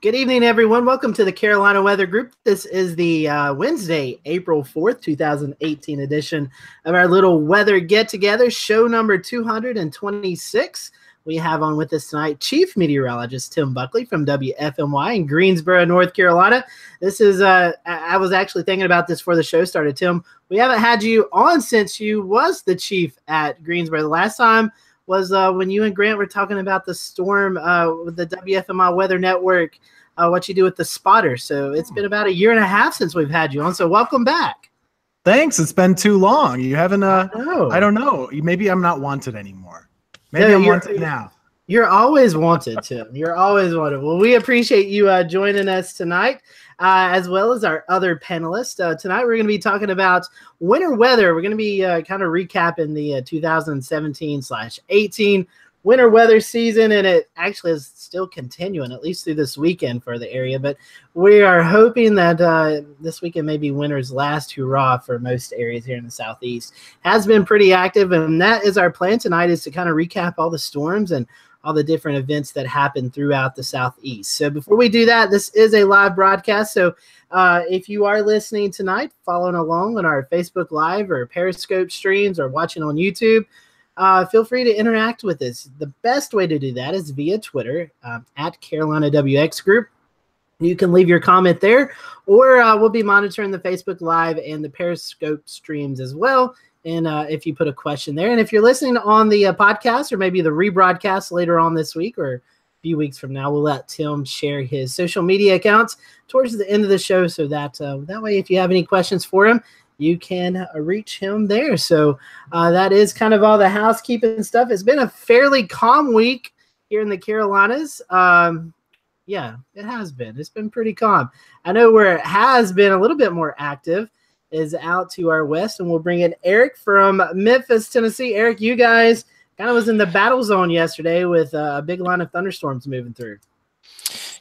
Good evening, everyone. Welcome to the Carolina Weather Group. This is the Wednesday, April 4th, 2018 edition of our little weather get-together, show number 226. We have on with us tonight Chief Meteorologist Tim Buckley from WFMY in Greensboro, North Carolina. This is, I was actually thinking about this before the show started, Tim. We haven't had you on since you was the chief at Greensboro. The last time was when you and Grant were talking about the storm with the WFMI Weather Network, what you do with the spotter. So it's been about a year and a half since we've had you on. So welcome back. Thanks. It's been too long. You haven't, I don't know. Maybe I'm not wanted anymore. Maybe I'm wanted now. You're always wanted, Tim. You're always wanted. Well, we appreciate you joining us tonight, as well as our other panelists. Tonight, we're going to be talking about winter weather. We're going to be kind of recapping the 2017/18 winter weather season, and it actually is still continuing, at least through this weekend for the area. But we are hoping that this weekend may be winter's last hurrah for most areas here in the Southeast. Has been pretty active, and that is our plan tonight, is to kind of recap all the storms and all the different events that happen throughout the Southeast. So before we do that, this is a live broadcast. So if you are listening tonight, following along on our Facebook Live or Periscope streams or watching on YouTube, feel free to interact with us. The best way to do that is via Twitter at Carolina WX Group. You can leave your comment there, or we'll be monitoring the Facebook Live and the Periscope streams as well. And if you put a question there, and if you're listening on the podcast or maybe the rebroadcast later on this week or a few weeks from now, we'll let Tim share his social media accounts towards the end of the show, so that that way, if you have any questions for him, you can reach him there. So that is kind of all the housekeeping stuff. It's been a fairly calm week here in the Carolinas. Yeah, it has been. It's been pretty calm. I know where it has been a little bit more active is out to our west, and we'll bring in Eric from Memphis, Tennessee. Eric, you guys kind of was in the battle zone yesterday with a big line of thunderstorms moving through.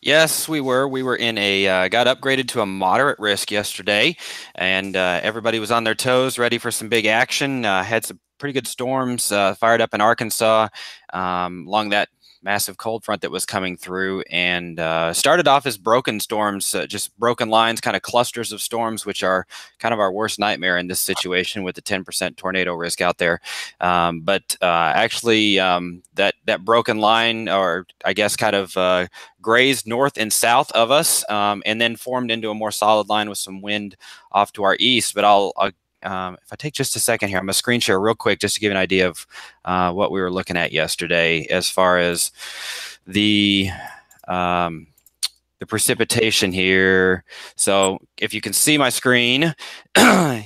Yes, we were. We were in a got upgraded to a moderate risk yesterday, and everybody was on their toes, ready for some big action. Had some pretty good storms fired up in Arkansas along that massive cold front that was coming through, and started off as broken storms, just broken lines, kind of clusters of storms, which are kind of our worst nightmare in this situation with the 10% tornado risk out there. But actually, that broken line, or I guess kind of grazed north and south of us, and then formed into a more solid line with some wind off to our east. But I'll if I take just a second here, I'm going to screen share real quick just to give you an idea of what we were looking at yesterday as far as the precipitation here. So if you can see my screen,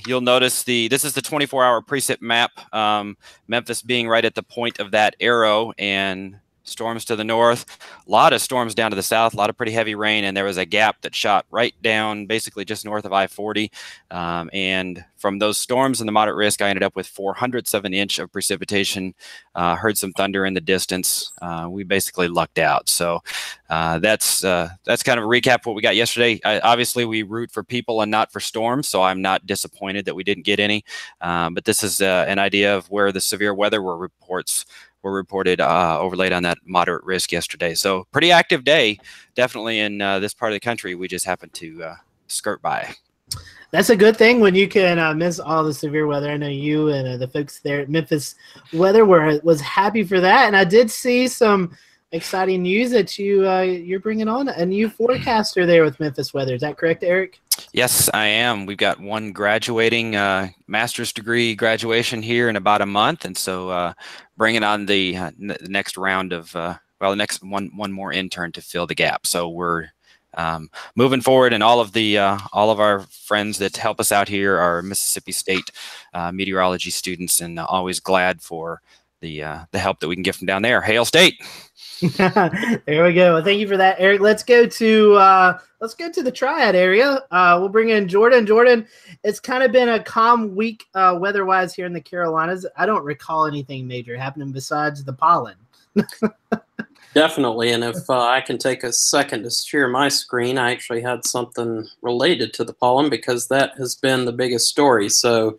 you'll notice this is the 24-hour precip map, Memphis being right at the point of that arrow, and storms to the north, a lot of storms down to the south, a lot of pretty heavy rain, and there was a gap that shot right down basically just north of I-40. And from those storms and the moderate risk, I ended up with 400ths of an inch of precipitation, heard some thunder in the distance. We basically lucked out. So that's kind of a recap of what we got yesterday. Obviously, we root for people and not for storms, so I'm not disappointed that we didn't get any. But this is an idea of where the severe weather reports were reported overlaid on that moderate risk yesterday. So pretty active day, definitely in this part of the country. We just happened to skirt by. That's a good thing when you can miss all the severe weather. I know you and the folks there at Memphis Weather was happy for that. And I did see some exciting news that you're bringing on a new forecaster there with Memphis Weather. Is that correct, Eric? Yes, I am. We've got one graduating master's degree graduation here in about a month, and so bringing on the next round of the next one more intern to fill the gap. So we're moving forward, and all of our friends that help us out here are Mississippi State meteorology students, and always glad for the help that we can get from down there. Hail State! There we go. Well, thank you for that, Eric. Let's go to the Triad area. We'll bring in Jordan. Jordan, it's kind of been a calm week weather-wise here in the Carolinas. I don't recall anything major happening besides the pollen. Definitely, and if I can take a second to share my screen, I actually had something related to the pollen because that has been the biggest story. So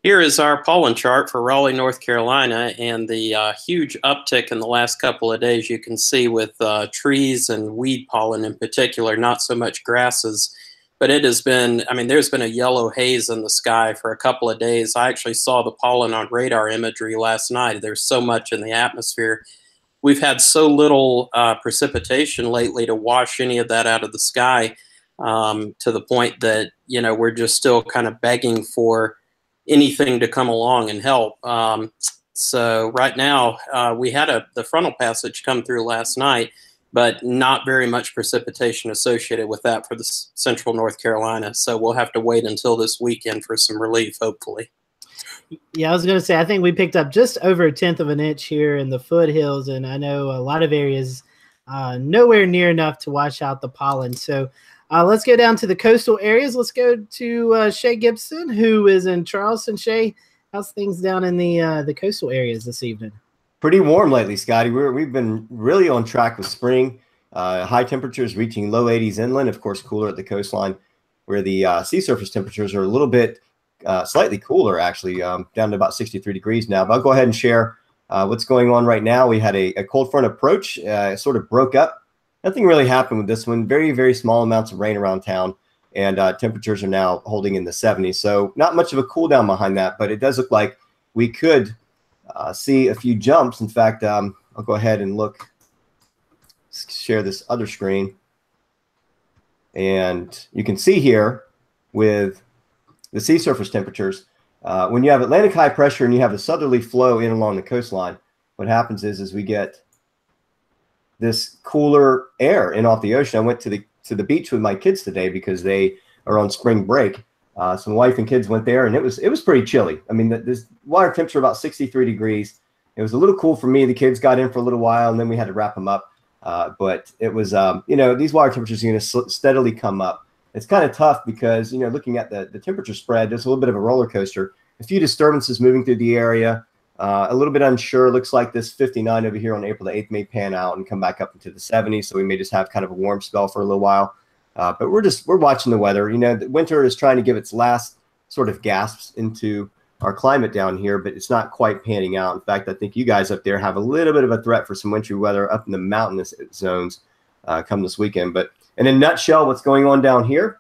Here is our pollen chart for Raleigh, North Carolina, and the huge uptick in the last couple of days you can see with trees and weed pollen in particular, not so much grasses. But it has been, I mean, there's been a yellow haze in the sky for a couple of days. I actually saw the pollen on radar imagery last night. There's so much in the atmosphere. We've had so little precipitation lately to wash any of that out of the sky, to the point that, you know, we're just still kind of begging for anything to come along and help. So right now, we had the frontal passage come through last night, but not very much precipitation associated with that for the central North Carolina. So we'll have to wait until this weekend for some relief, hopefully. Yeah, I was going to say, I think we picked up just over 1/10 of an inch here in the foothills, and I know a lot of areas nowhere near enough to wash out the pollen. So let's go down to the coastal areas. Let's go to Shay Gibson, who is in Charleston. Shay, how's things down in the coastal areas this evening? Pretty warm lately, Scotty. We've been really on track with spring. High temperatures reaching low 80s inland, of course, cooler at the coastline, where the sea surface temperatures are a little bit slightly cooler, actually, down to about 63 degrees now. But I'll go ahead and share what's going on right now. We had a cold front approach. It sort of broke up. Nothing really happened with this one. Very, very small amounts of rain around town, and temperatures are now holding in the 70s. So not much of a cool down behind that, but it does look like we could see a few jumps. In fact, I'll go ahead and share this other screen. And you can see here with the sea surface temperatures, when you have Atlantic high pressure and you have a southerly flow in along the coastline, what happens is we get this cooler air in off the ocean. I went to the beach with my kids today because they are on spring break. So my wife and kids went there, and it was pretty chilly. I mean, this water temperature about 63 degrees. It was a little cool for me. The kids got in for a little while, and then we had to wrap them up. But it was, you know, these water temperatures are going to steadily come up. It's kind of tough because, you know, looking at the temperature spread, there's a little bit of a roller coaster. A few disturbances moving through the area. A little bit unsure. Looks like this 59 over here on April the 8th may pan out and come back up into the 70s. So we may just have kind of a warm spell for a little while. But we're watching the weather. You know, the winter is trying to give its last sort of gasps into our climate down here, but it's not quite panning out. In fact, I think you guys up there have a little bit of a threat for some wintry weather up in the mountainous zones come this weekend. But in a nutshell, what's going on down here,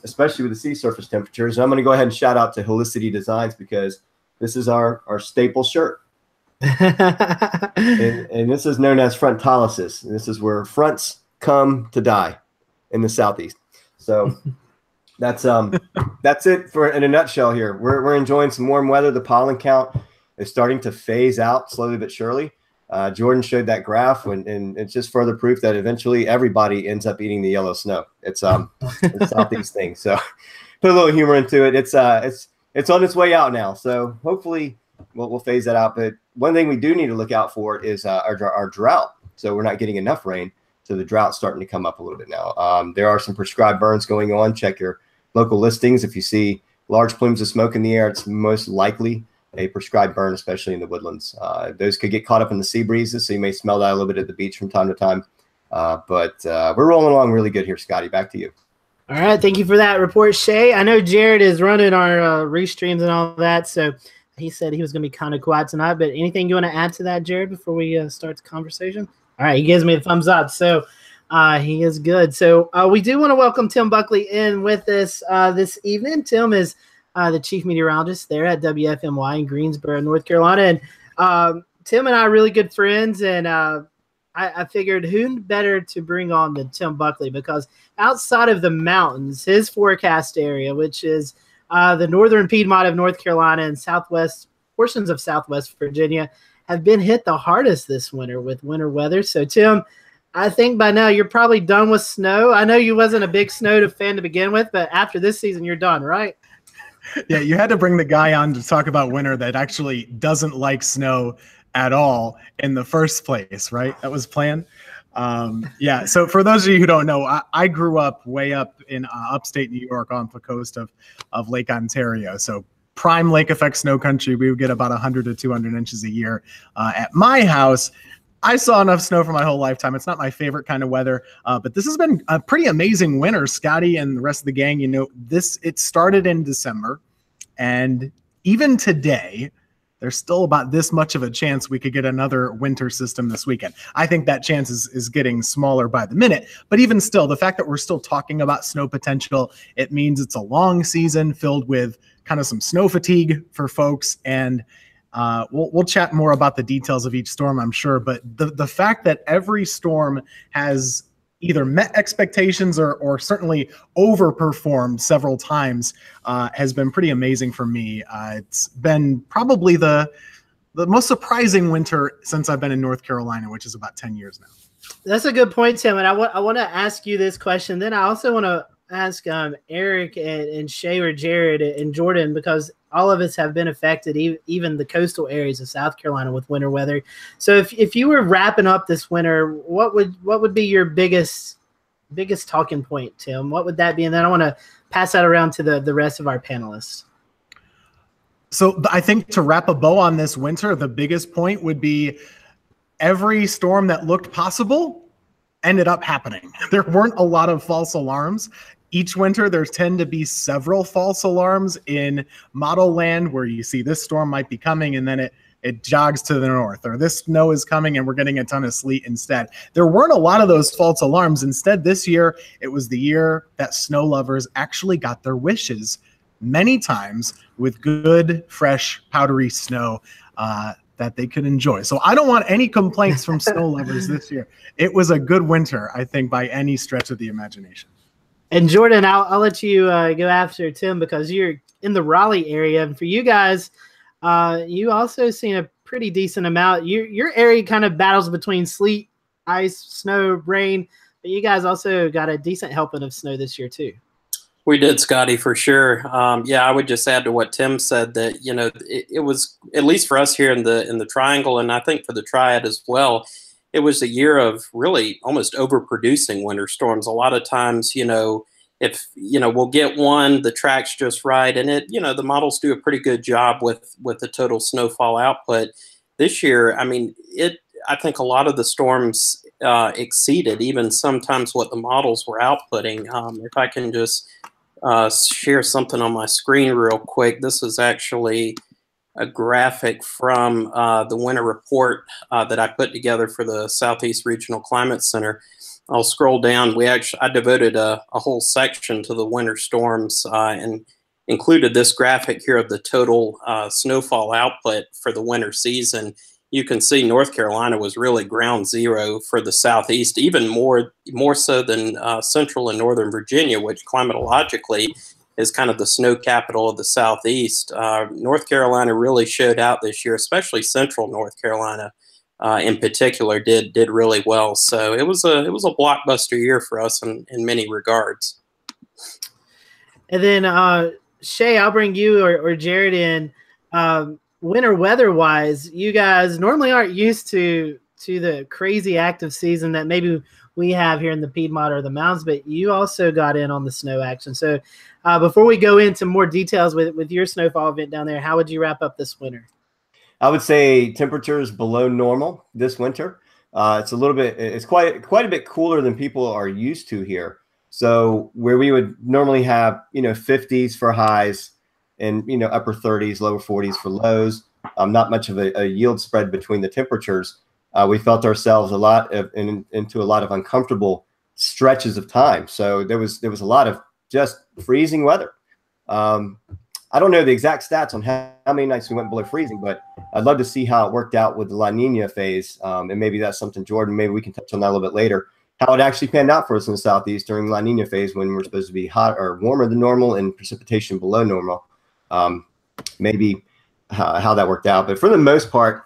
especially with the sea surface temperatures, I'm going to go ahead and shout out to Helicity Designs because this is our staple shirt. and this is known as frontalysis. And this is where fronts come to die in the Southeast. So that's it for in a nutshell here. We're enjoying some warm weather. The pollen count is starting to phase out slowly but surely. Jordan showed that graph, and it's just further proof that eventually everybody ends up eating the yellow snow. It's a Southeast thing. So put a little humor into it. It's on its way out now. So hopefully we'll phase that out. But one thing we do need to look out for is our drought. So we're not getting enough rain. So the drought's starting to come up a little bit now. There are some prescribed burns going on. Check your local listings. If you see large plumes of smoke in the air, it's most likely a prescribed burn, especially in the woodlands. Those could get caught up in the sea breezes, so you may smell that a little bit at the beach from time to time. But we're rolling along really good here, Scotty. Back to you. All right. Thank you for that report, Shay. I know Jared is running our restreams and all that, so he said he was going to be kind of quiet tonight. But anything you want to add to that, Jared, before we start the conversation? All right. He gives me a thumbs up, so he is good. So we do want to welcome Tim Buckley in with us this evening. Tim is the chief meteorologist there at WFMY in Greensboro, North Carolina. And Tim and I are really good friends, and I figured who better to bring on than Tim Buckley, because outside of the mountains, his forecast area, which is the northern Piedmont of North Carolina and southwest portions of Southwest Virginia, have been hit the hardest this winter with winter weather. So, Tim, I think by now you're probably done with snow. I know you wasn't a big snow fan to begin with, but after this season, you're done, right? Yeah, you had to bring the guy on to talk about winter that actually doesn't like snow at all in the first place, right? That was planned. Yeah, so for those of you who don't know, I grew up way up in upstate New York on the coast of Lake Ontario. So prime lake effect snow country. We would get about 100 to 200 inches a year. At my house, I saw enough snow for my whole lifetime. It's not my favorite kind of weather, but this has been a pretty amazing winter. Scotty and the rest of the gang, you know, it started in December, and even today, there's still about this much of a chance we could get another winter system this weekend. I think that chance is getting smaller by the minute. But even still, the fact that we're still talking about snow potential, it means it's a long season filled with kind of some snow fatigue for folks. And we'll chat more about the details of each storm, I'm sure. But the fact that every storm has either met expectations or certainly overperformed several times has been pretty amazing for me. It's been probably the most surprising winter since I've been in North Carolina, which is about 10 years now. That's a good point, Tim. And I want to ask you this question. Then I also want to ask Eric and Shay or Jared and Jordan, because all of us have been affected, even the coastal areas of South Carolina, with winter weather. So if you were wrapping up this winter, what would be your biggest talking point, Tim? What would that be? And then I want to pass that around to the rest of our panelists. So I think to wrap a bow on this winter, the biggest point would be every storm that looked possible ended up happening. There weren't a lot of false alarms. Each winter, there tend to be several false alarms in model land where you see this storm might be coming and then it jogs to the north, or this snow is coming and we're getting a ton of sleet instead. There weren't a lot of those false alarms. Instead, this year, it was the year that snow lovers actually got their wishes many times with good, fresh, powdery snow that they could enjoy. So I don't want any complaints from snow lovers this year. It was a good winter, I think, by any stretch of the imagination. And Jordan, I'll let you go after Tim, because you're in the Raleigh area. And for you guys, you also seen a pretty decent amount. Your area kind of battles between sleet, ice, snow, rain, but you guys also got a decent helping of snow this year too. We did, Scotty, for sure. Yeah, I would just add to what Tim said that, it was, at least for us here in the Triangle, and I think for the Triad as well, it was a year of really almost overproducing winter storms. A lot of times, if, we'll get one, the track's just right, and the models do a pretty good job with the total snowfall output. This year, I think a lot of the storms exceeded even sometimes what the models were outputting. If I can just share something on my screen real quick. This is actually a graphic from the winter report that I put together for the Southeast Regional Climate Center. I'll scroll down. I devoted a whole section to the winter storms and included this graphic here of the total snowfall output for the winter season. You can see North Carolina was really ground zero for the Southeast, even more so than Central and Northern Virginia, which climatologically is kind of the snow capital of the Southeast. North Carolina really showed out this year, especially Central North Carolina in particular did really well. So it was a blockbuster year for us in many regards. And then Shay, I'll bring you or Jared in. Winter weather-wise, you guys normally aren't used to the crazy active season that maybe we have here in the Piedmont or the mountains, but you also got in on the snow action. So before we go into more details with your snowfall event down there, how would you wrap up this winter? I would say temperatures below normal this winter. It's quite a bit cooler than people are used to here. So where we would normally have, 50s for highs and, upper 30s, lower 40s for lows, not much of a yield spread between the temperatures. We felt ourselves into a lot of uncomfortable stretches of time. So there was a lot of just freezing weather. I don't know the exact stats on how many nights we went below freezing, but I'd love to see how it worked out with the La Nina phase. And maybe that's something, Jordan, maybe we can touch on that a little bit later, how it actually panned out for us in the Southeast during the La Nina phase when we're supposed to be hot or warmer than normal and precipitation below normal. Maybe how that worked out. But for the most part,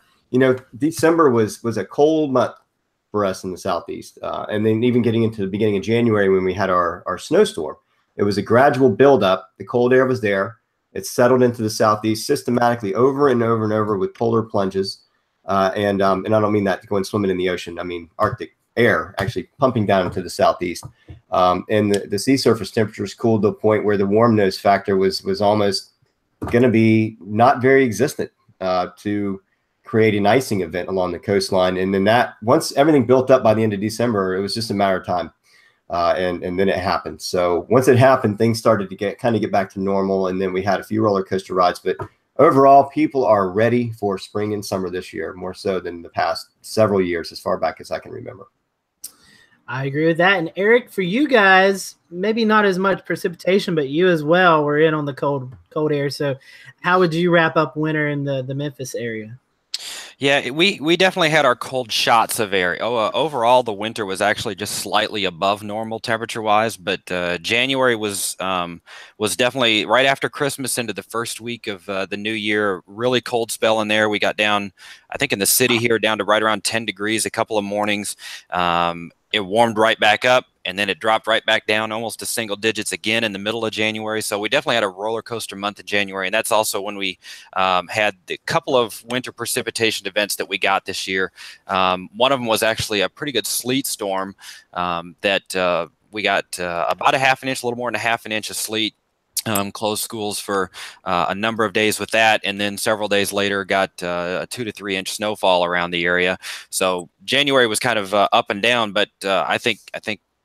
December was a cold month for us in the Southeast. And then even getting into the beginning of January when we had our snowstorm, it was a gradual buildup. The cold air was there. It settled into the Southeast systematically over and over and over with polar plunges. And I don't mean that to go and swimming in the ocean. I mean Arctic air actually pumping down into the Southeast. And the sea surface temperatures cooled to a point where the warm nose factor was almost going to be not very existent to create an icing event along the coastline. And then once everything built up by the end of December, it was just a matter of time. And then it happened. So once it happened, things started to get back to normal. And then we had a few roller coaster rides, but overall, people are ready for spring and summer this year, more so than the past several years, as far back as I can remember. I agree with that. And Eric, for you guys, maybe not as much precipitation, but you as well were in on the cold air. So how would you wrap up winter in the Memphis area? Yeah, we definitely had our cold shots of air. Overall, the winter was actually just slightly above normal temperature-wise, but January was definitely right after Christmas into the first week of the new year. Really cold spell in there. We got down, I think, in the city here down to right around 10 degrees a couple of mornings. It warmed right back up, and then it dropped right back down almost to single digits again in the middle of January. So we definitely had a roller coaster month in January, and that's also when we had the couple of winter precipitation events that we got this year. One of them was actually a pretty good sleet storm that we got about a half an inch, a little more than a half an inch of sleet. Closed schools for a number of days with that, and then several days later got a 2 to 3 inch snowfall around the area. So January was kind of up and down, but I think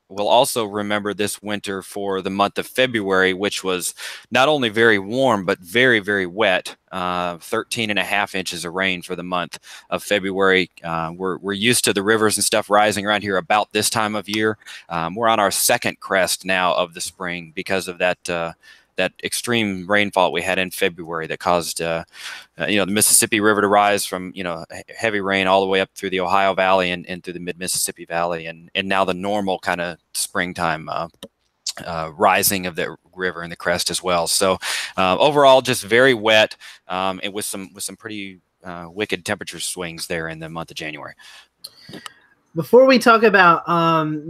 we'll also remember this winter for the month of February, which was not only very warm but very, very wet. 13.5 inches of rain for the month of February. We're used to the rivers and stuff rising around here about this time of year. We're on our second crest now of the spring because of that extreme rainfall we had in February that caused the Mississippi River to rise from heavy rain all the way up through the Ohio Valley and through the mid-Mississippi Valley, and now the normal kind of springtime rising of the river and the crest as well. So overall, just very wet, and with some pretty wicked temperature swings there in the month of January. Before we talk about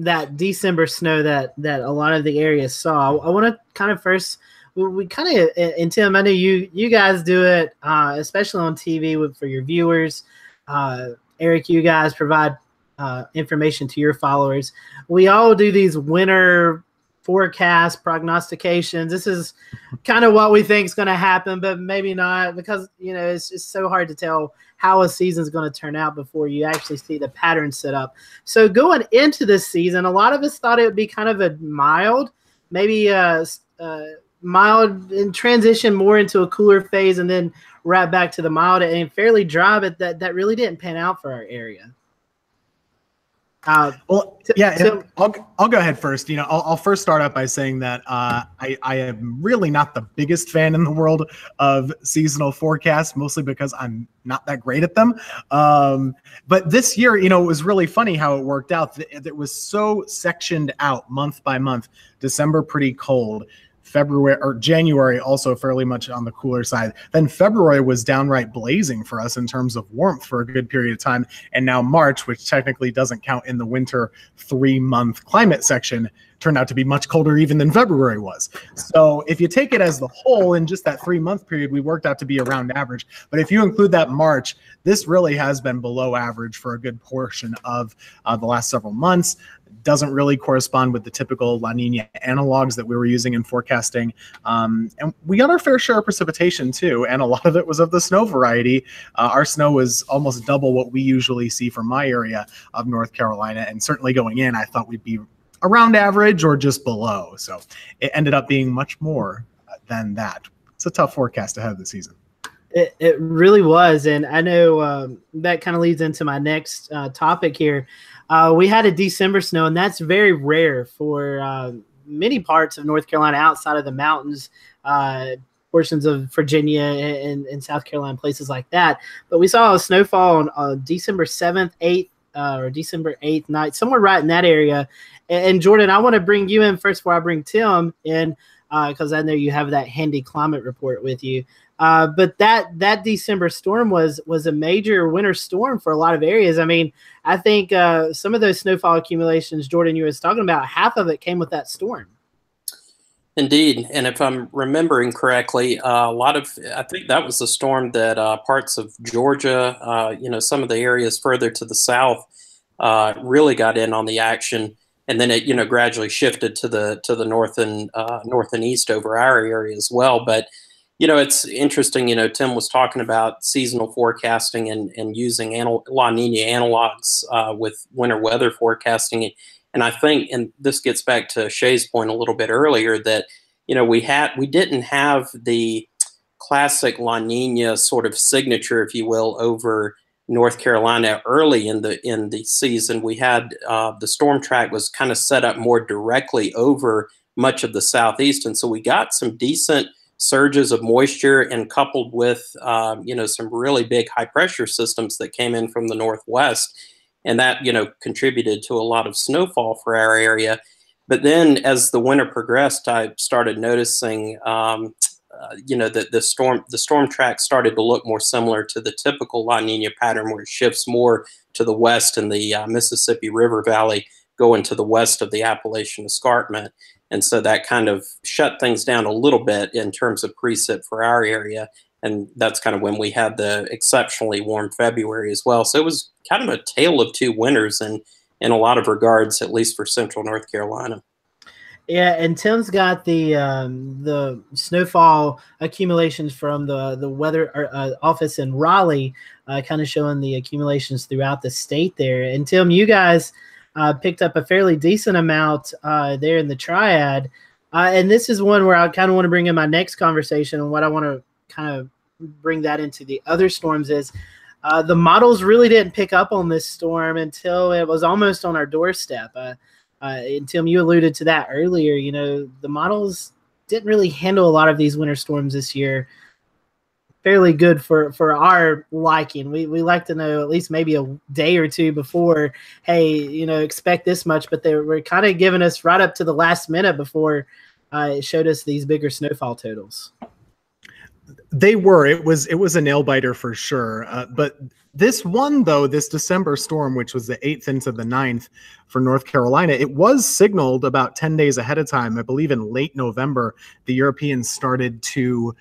that December snow that a lot of the areas saw, I want to kind of first. And Tim, I know you guys do it, especially on TV for your viewers. Eric, you guys provide information to your followers. We all do these winter forecast prognostications. This is kind of what we think is going to happen, but maybe not, because it's just so hard to tell how a season is going to turn out before you actually see the pattern set up. So going into this season, a lot of us thought it would be kind of a mild, maybe mild in transition more into a cooler phase, and then right back to the mild and fairly dry, but that really didn't pan out for our area. I'll go ahead first. I'll first start out by saying that I am really not the biggest fan in the world of seasonal forecasts, mostly because I'm not that great at them. But this year, it was really funny how it worked out. It was so sectioned out month by month. December pretty cold. January also fairly much on the cooler side. Then February was downright blazing for us in terms of warmth for a good period of time. And now March, which technically doesn't count in the winter 3-month climate section, turned out to be much colder even than February was. So if you take it as the whole, in just that 3-month period, we worked out to be around average. But if you include that March, this really has been below average for a good portion of the last several months. Doesn't really correspond with the typical La Nina analogs that we were using in forecasting. And we got our fair share of precipitation too, and a lot of it was of the snow variety. Our snow was almost double what we usually see from my area of North Carolina, and certainly going in, I thought we'd be around average or just below. So it ended up being much more than that. It's a tough forecast ahead of the season. It really was, and I know that kind of leads into my next topic here. We had a December snow, and that's very rare for many parts of North Carolina outside of the mountains, portions of Virginia and South Carolina, places like that. But we saw a snowfall on December 7th, 8th, or December 8th night, somewhere right in that area. And Jordan, I want to bring you in first before I bring Tim in, because I know you have that handy climate report with you. But that December storm was a major winter storm for a lot of areas. I mean, I think some of those snowfall accumulations, Jordan, you was talking about, half of it came with that storm. Indeed, and if I'm remembering correctly, I think that was the storm that parts of Georgia, some of the areas further to the south, really got in on the action, and then it gradually shifted to the north and east over our area as well. But it's interesting. Tim was talking about seasonal forecasting and using La Nina analogs with winter weather forecasting. And I think, and this gets back to Shay's point a little bit earlier, that we didn't have the classic La Nina sort of signature, if you will, over North Carolina early in the season. We had the storm track was kind of set up more directly over much of the southeast, and so we got some decent surges of moisture, and coupled with some really big high pressure systems that came in from the northwest, and that contributed to a lot of snowfall for our area. But then as the winter progressed, I started noticing that the storm track started to look more similar to the typical La Nina pattern, where it shifts more to the west in the Mississippi River Valley, going to the west of the Appalachian Escarpment. And so that kind of shut things down a little bit in terms of precip for our area. And that's kind of when we had the exceptionally warm February as well. So it was kind of a tale of two winters in a lot of regards, at least for central North Carolina. Yeah, and Tim's got the snowfall accumulations from the weather office in Raleigh, kind of showing the accumulations throughout the state there. And Tim, you guys picked up a fairly decent amount there in the Triad, and this is one where I kind of want to bring in my next conversation, and what I want to kind of bring that into the other storms is the models really didn't pick up on this storm until it was almost on our doorstep. And Tim, you alluded to that earlier. The models didn't really handle a lot of these winter storms this year fairly good for our liking. We like to know at least maybe a day or two before, hey, expect this much, but they were kind of giving us right up to the last minute before it showed us these bigger snowfall totals. They were. It was a nail biter for sure. But this one, though, this December storm, which was the 8th into the 9th for North Carolina, it was signaled about 10 days ahead of time. I believe in late November, the Europeans started to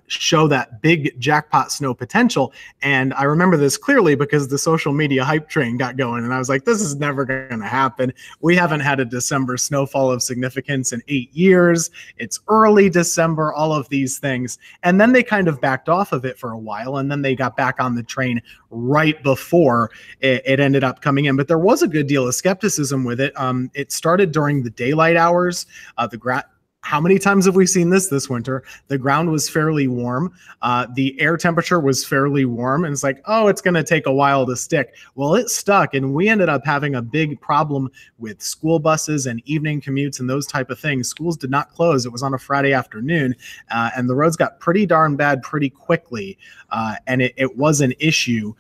show that big jackpot snow potential. And I remember this clearly because the social media hype train got going. And I was like, this is never going to happen. We haven't had a December snowfall of significance in 8 years. It's early December, all of these things. And then they kind of backed off of it for a while. And then they got back on the train right before it ended up coming in. But there was a good deal of skepticism with it. It started during the daylight hours. How many times have we seen this winter? The ground was fairly warm. The air temperature was fairly warm. And it's like, oh, it's going to take a while to stick. Well, it stuck. And we ended up having a big problem with school buses and evening commutes and those type of things. Schools did not close. It was on a Friday afternoon. And the roads got pretty darn bad pretty quickly. And it was an issue.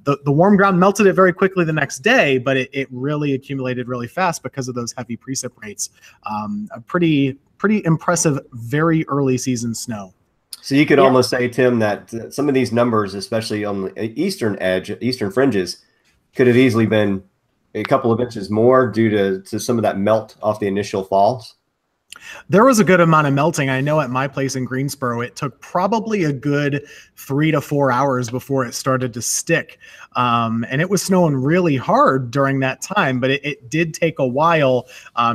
The warm ground melted it very quickly the next day, but it really accumulated really fast because of those heavy precip rates. A pretty impressive, very early season snow. So you could almost say, Tim, that some of these numbers, especially on the eastern edge, eastern fringes, could have easily been a couple of inches more due to some of that melt off the initial falls. There was a good amount of melting. I know at my place in Greensboro, it took probably a good 3 to 4 hours before it started to stick. And it was snowing really hard during that time, but it did take a while.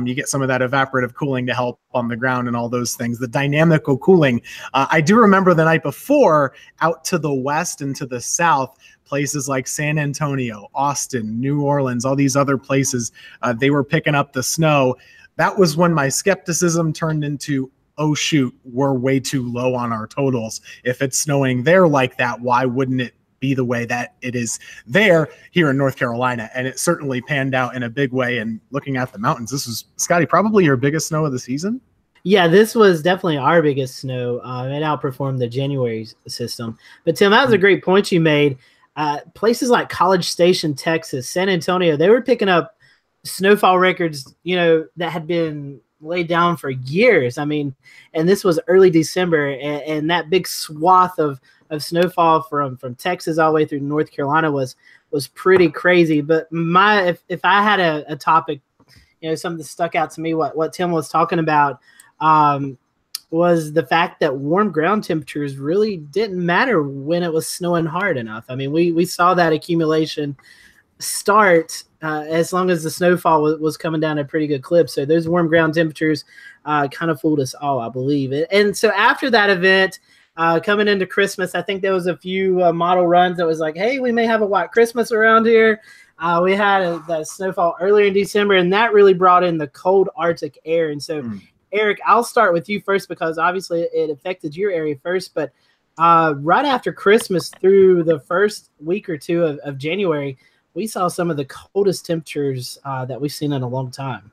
You get some of that evaporative cooling to help on the ground and all those things, the dynamical cooling. I do remember the night before, out to the west and to the south, places like San Antonio, Austin, New Orleans, all these other places, they were picking up the snow. That was when my skepticism turned into, oh, shoot, we're way too low on our totals. If it's snowing there like that, why wouldn't it be the way that it is there here in North Carolina? And it certainly panned out in a big way. And looking at the mountains, this was, Scotty, probably your biggest snow of the season? Yeah, this was definitely our biggest snow. It outperformed the January system. But, Tim, that was a great point you made. Places like College Station, Texas, San Antonio, they were picking up snowfall records, that had been laid down for years. I mean, and this was early December, and that big swath of snowfall from Texas all the way through North Carolina was pretty crazy. But if I had a topic, something that stuck out to me, what Tim was talking about, was the fact that warm ground temperatures really didn't matter when it was snowing hard enough. I mean, we saw that accumulation start as long as the snowfall was coming down at a pretty good clip. So those warm ground temperatures kind of fooled us all, I believe. And so after that event, coming into Christmas, I think there was a few model runs that was like, hey, we may have a white Christmas around here. We had that snowfall earlier in December, and that really brought in the cold Arctic air. And so Eric, I'll start with you first because obviously it affected your area first. But right after Christmas through the first week or two of January, we saw some of the coldest temperatures that we've seen in a long time.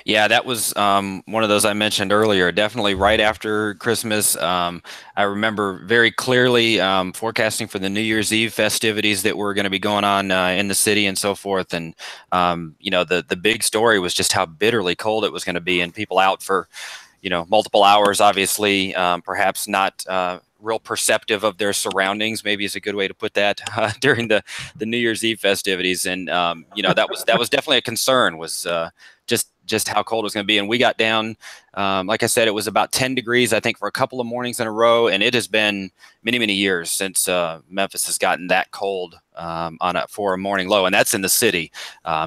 Yeah, that was one of those I mentioned earlier. Definitely right after Christmas. I remember very clearly forecasting for the New Year's Eve festivities that were going to be going on in the city and so forth. And, the big story was just how bitterly cold it was going to be, and people out for, multiple hours, obviously, perhaps not real perceptive of their surroundings, maybe is a good way to put that, during the New Year's Eve festivities. And, that was definitely a concern, was just how cold it was going to be. And we got down, like I said, it was about 10 degrees, I think, for a couple of mornings in a row. And it has been many, many years since Memphis has gotten that cold for a morning low. And that's in the city.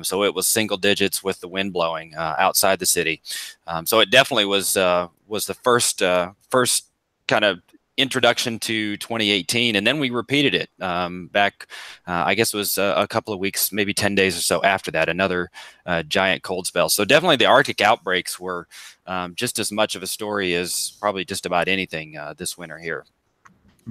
So it was single digits with the wind blowing outside the city. So it definitely was the first kind of introduction to 2018, and then we repeated it back I guess it was a couple of weeks, maybe 10 days or so after that, another giant cold spell. So definitely the Arctic outbreaks were just as much of a story as probably just about anything this winter here.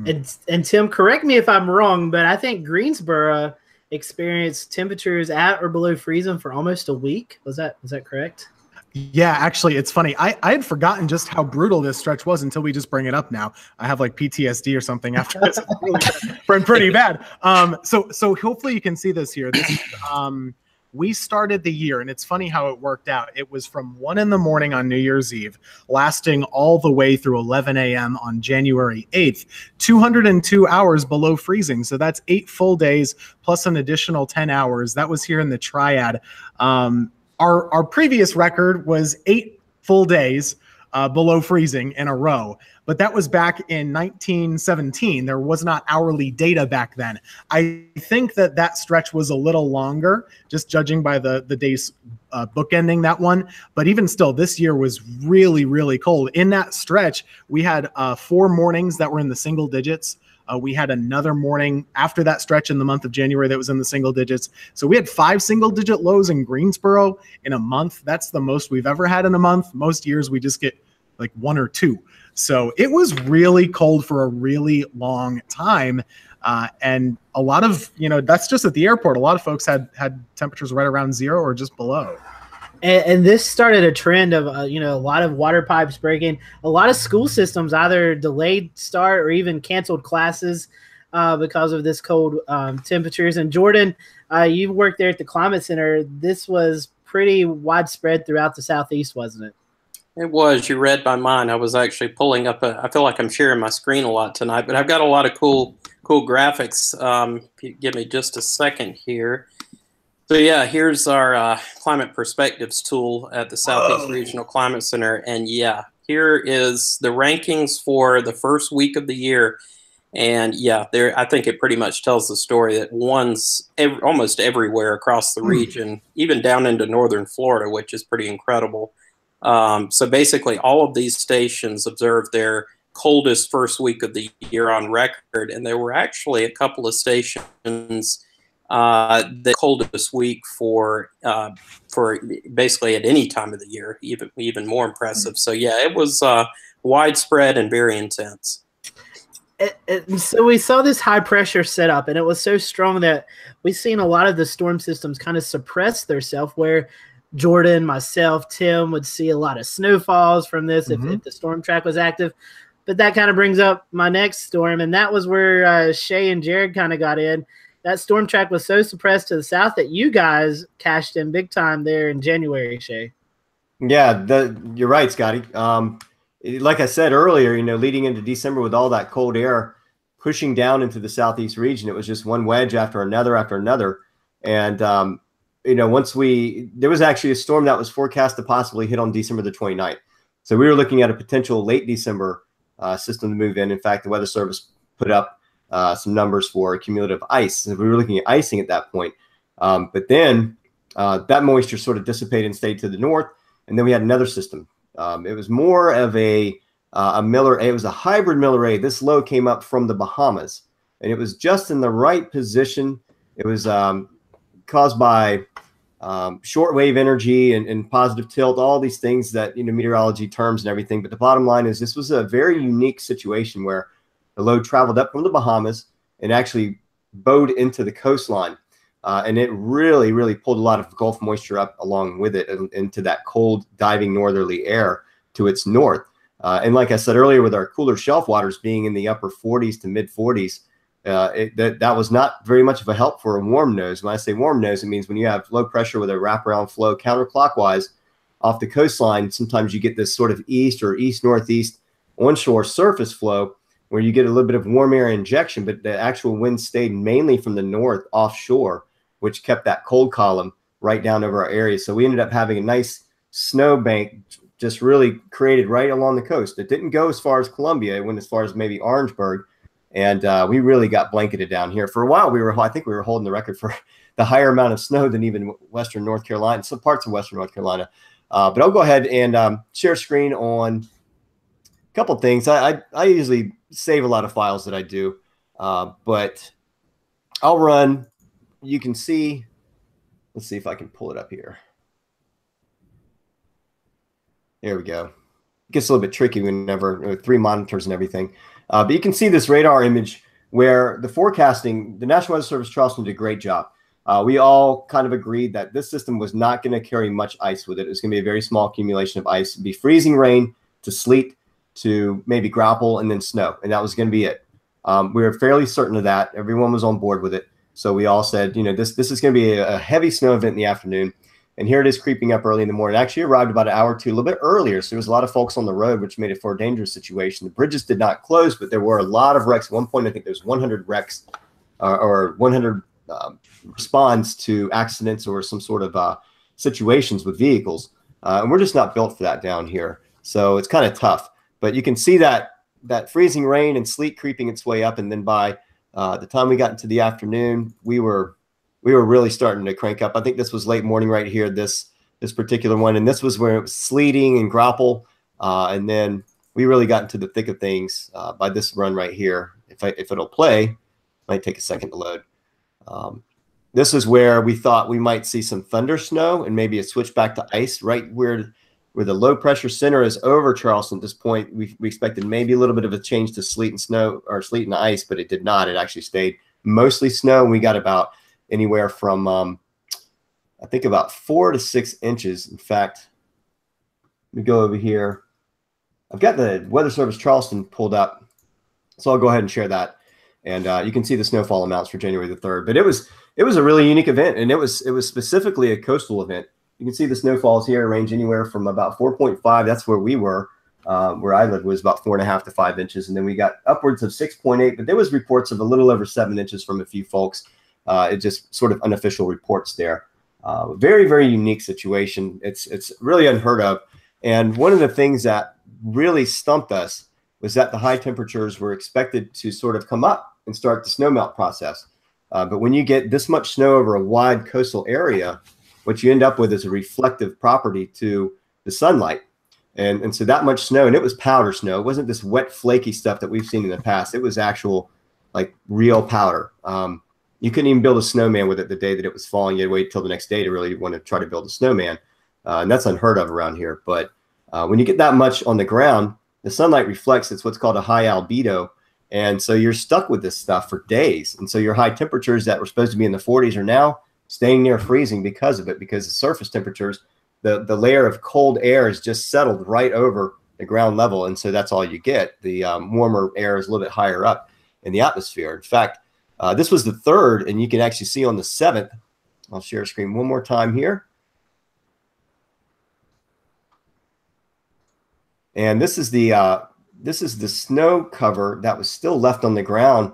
And Tim, correct me if I'm wrong, but I think Greensboro experienced temperatures at or below freezing for almost a week. Was that correct? Yeah, actually, it's funny. I had forgotten just how brutal this stretch was until we just bring it up now. I have like PTSD or something after this. It's really pretty bad. So hopefully you can see this here. We started the year, and it's funny how it worked out. It was from 1 in the morning on New Year's Eve, lasting all the way through 11 a.m. on January 8th, 202 hours below freezing. So that's 8 full days plus an additional 10 hours. That was here in the Triad. Our previous record was 8 full days below freezing in a row, but that was back in 1917. There was not hourly data back then. I think that stretch was a little longer, just judging by the days bookending that one. But even still, this year was really, really cold. In that stretch, we had 4 mornings that were in the single digits. We had another morning after that stretch in the month of January that was in the single digits. So we had 5 single-digit lows in Greensboro in a month. That's the most we've ever had in a month. Most years we just get like 1 or 2. So it was really cold for a really long time. And a lot of, that's just at the airport. A lot of folks had temperatures right around 0 or just below. And this started a trend of, a lot of water pipes breaking. A lot of school systems either delayed start or even canceled classes because of this cold temperatures. And Jordan, you worked there at the Climate Center. This was pretty widespread throughout the Southeast, wasn't it? It was. You read my mind. I was actually pulling up I feel like I'm sharing my screen a lot tonight, but I've got a lot of cool graphics. If you give me just a second here. So yeah, here's our Climate Perspectives tool at the Southeast Regional Climate Center. And yeah, here is the rankings for the first week of the year. And yeah, I think it pretty much tells the story that one's almost everywhere across the region, even down into northern Florida, which is pretty incredible. So basically all of these stations observed their coldest first week of the year on record. And there were actually a couple of stations the coldest week for basically at any time of the year, even more impressive. So yeah, it was widespread and very intense. So we saw this high pressure setup, and it was so strong that we've seen a lot of the storm systems kind of suppress themselves, where Jordan, myself, Tim would see a lot of snowfalls from this if the storm track was active. But that kind of brings up my next storm, and that was where Shay and Jared kind of got in. That storm track was so suppressed to the south that you guys cashed in big time there in January, Shay. Yeah, you're right, Scotty. Like I said earlier, leading into December with all that cold air pushing down into the southeast region, it was just one wedge after another. And, there was actually a storm that was forecast to possibly hit on December the 29th. So we were looking at a potential late December system to move in. In fact, the Weather Service put up some numbers for cumulative ice. So we were looking at icing at that point. But then that moisture sort of dissipated and stayed to the north. And then we had another system. It was more of a Miller A. It was a hybrid Miller A. This low came up from the Bahamas, and it was just in the right position. It was caused by shortwave energy and positive tilt, all these things that, meteorology terms and everything. But the bottom line is this was a very unique situation where the low traveled up from the Bahamas and actually bowed into the coastline. And it really, really pulled a lot of Gulf moisture up along with it into that cold, diving northerly air to its north. And like I said earlier, with our cooler shelf waters being in the upper 40s to mid 40s, that was not very much of a help for a warm nose. When I say warm nose, it means when you have low pressure with a wraparound flow counterclockwise off the coastline, sometimes you get this sort of east or east-northeast onshore surface flow where you get a little bit of warm air injection, but the actual wind stayed mainly from the north offshore, which kept that cold column right down over our area. So we ended up having a nice snow bank just really created right along the coast. It didn't go as far as Columbia. It went as far as maybe Orangeburg. And we really got blanketed down here. For a while, I think we were holding the record for the higher amount of snow than even Western North Carolina, some parts of Western North Carolina. But I'll go ahead and share screen on a couple of things. I usually save a lot of files that I do, but I'll run. You can see, let's see if I can pull it up here. There we go. It gets a little bit tricky whenever with 3 monitors and everything. But you can see this radar image where the forecasting, the National Weather Service Charleston did a great job. We all kind of agreed that this system was not going to carry much ice with it. It was going to be a very small accumulation of ice. It'd be freezing rain to sleet to maybe grapple and then snow. And that was going to be it. We were fairly certain of that. Everyone was on board with it. So we all said, this is going to be a heavy snow event in the afternoon. And here it is creeping up early in the morning. It actually arrived about an hour or two, a little bit earlier. So there was a lot of folks on the road, which made it for a dangerous situation. The bridges did not close, but there were a lot of wrecks. At one point, I think there was 100 wrecks or 100 responds to accidents or some sort of situations with vehicles. And we're just not built for that down here. So it's kind of tough. But you can see that freezing rain and sleet creeping its way up. And then by the time we got into the afternoon, we were really starting to crank up. I think this was late morning right here, this particular one. And this was where it was sleeting and grapple. And then we really got into the thick of things by this run right here. If it'll play, might take a second to load. This is where we thought we might see some thunder snow and maybe a switch back to ice right where the low pressure center is over Charleston. At this point, we expected maybe a little bit of a change to sleet and snow or sleet and ice, but it did not. It actually stayed mostly snow. And we got about anywhere from, I think about 4 to 6 inches. In fact, let me go over here. I've got the Weather Service Charleston pulled up, so I'll go ahead and share that. And you can see the snowfall amounts for January the 3rd. But it was a really unique event, and it was specifically a coastal event. You can see the snowfalls here range anywhere from about 4.5. That's where we were. Where I lived was about 4.5 to 5 inches, and then we got upwards of 6.8. But there was reports of a little over 7 inches from a few folks. It just sort of unofficial reports there. Very, very unique situation. It's really unheard of. And one of the things that really stumped us was that the high temperatures were expected to sort of come up and start the snowmelt process. But when you get this much snow over a wide coastal area, what you end up with is a reflective property to the sunlight. And so that much snow, and it was powder snow. It wasn't this wet, flaky stuff that we've seen in the past. It was actual, like, real powder. You couldn't even build a snowman with it the day that it was falling. You had to wait till the next day to really want to try to build a snowman. And that's unheard of around here. But when you get that much on the ground, the sunlight reflects. It's what's called a high albedo. And so you're stuck with this stuff for days. And so your high temperatures that were supposed to be in the 40s are now staying near freezing because of it, because the surface temperatures, the layer of cold air is just settled right over the ground level. And so that's all you get. The warmer air is a little bit higher up in the atmosphere. In fact, this was the 3rd, and you can actually see on the 7th. I'll share screen one more time here. And this is the snow cover that was still left on the ground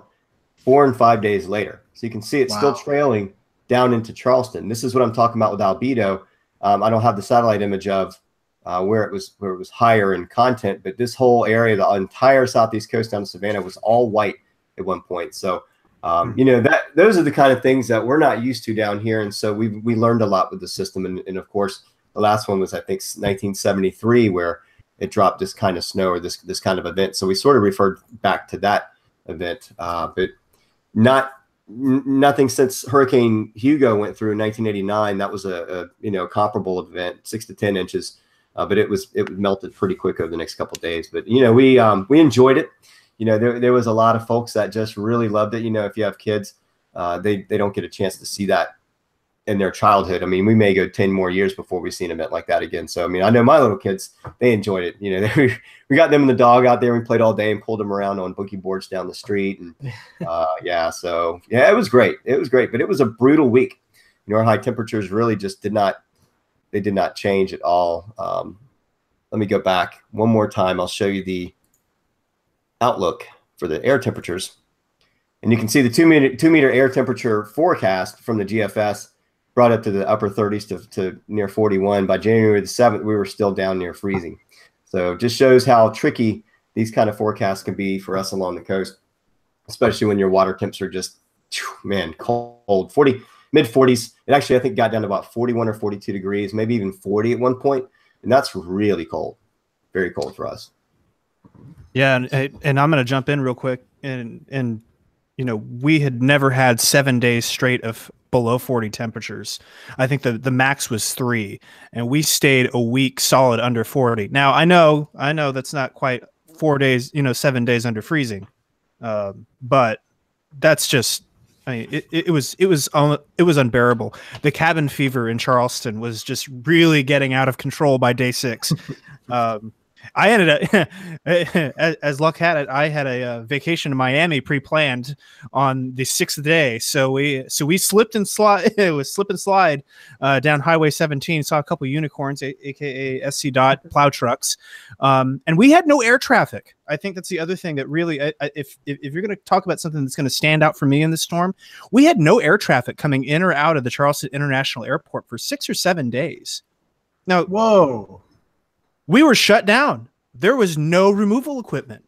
4 and 5 days later. So you can see it's still trailing down into Charleston. This is what I'm talking about with albedo. I don't have the satellite image of where it was higher in content, but this whole area, the entire southeast coast down to Savannah, was all white at one point. So those are the kind of things that we're not used to down here, and so we learned a lot with the system. And of course, the last one was, I think, 1973, where it dropped this kind of snow or this kind of event. So we sort of referred back to that event, but not nothing since Hurricane Hugo went through in 1989. That was a comparable event, 6 to 10 inches, but it melted pretty quick over the next couple of days. But we enjoyed it. There was a lot of folks that just really loved it. If you have kids, they don't get a chance to see that in their childhood. I mean, we may go 10 more years before we see an event like that again. So, I mean, I know my little kids, they enjoyed it. We got them and the dog out there. We played all day and pulled them around on boogie boards down the street. And it was great. It was great, but it was a brutal week. Our high temperatures really just did not change at all. Let me go back one more time. I'll show you the outlook for the air temperatures. And you can see the 2 meter air temperature forecast from the GFS brought up to the upper 30s to near 41. By January the 7th, we were still down near freezing. So it just shows how tricky these kind of forecasts can be for us along the coast, especially when your water temps are just, cold. Mid 40s. It actually, I think, got down to about 41 or 42 degrees, maybe even 40 at one point. And that's really cold, very cold for us. Yeah, and I'm going to jump in real quick. And we had never had 7 days straight of below 40 temperatures. I think the max was 3, and we stayed a week solid under 40. Now I know that's not quite 4 days, 7 days under freezing, but that's just. I mean, it was unbearable. The cabin fever in Charleston was just really getting out of control by day 6. I ended up, as luck had it, I had a vacation in Miami pre-planned on the 6th day. So we slipped and slide. It was slip and slide down Highway 17. Saw a couple of unicorns, aka SC Dot plow trucks, and we had no air traffic. I think that's the other thing that really, if you're going to talk about something that's going to stand out for me in the storm, we had no air traffic coming in or out of the Charleston International Airport for 6 or 7 days. Now, whoa. We were shut down. There was no removal equipment.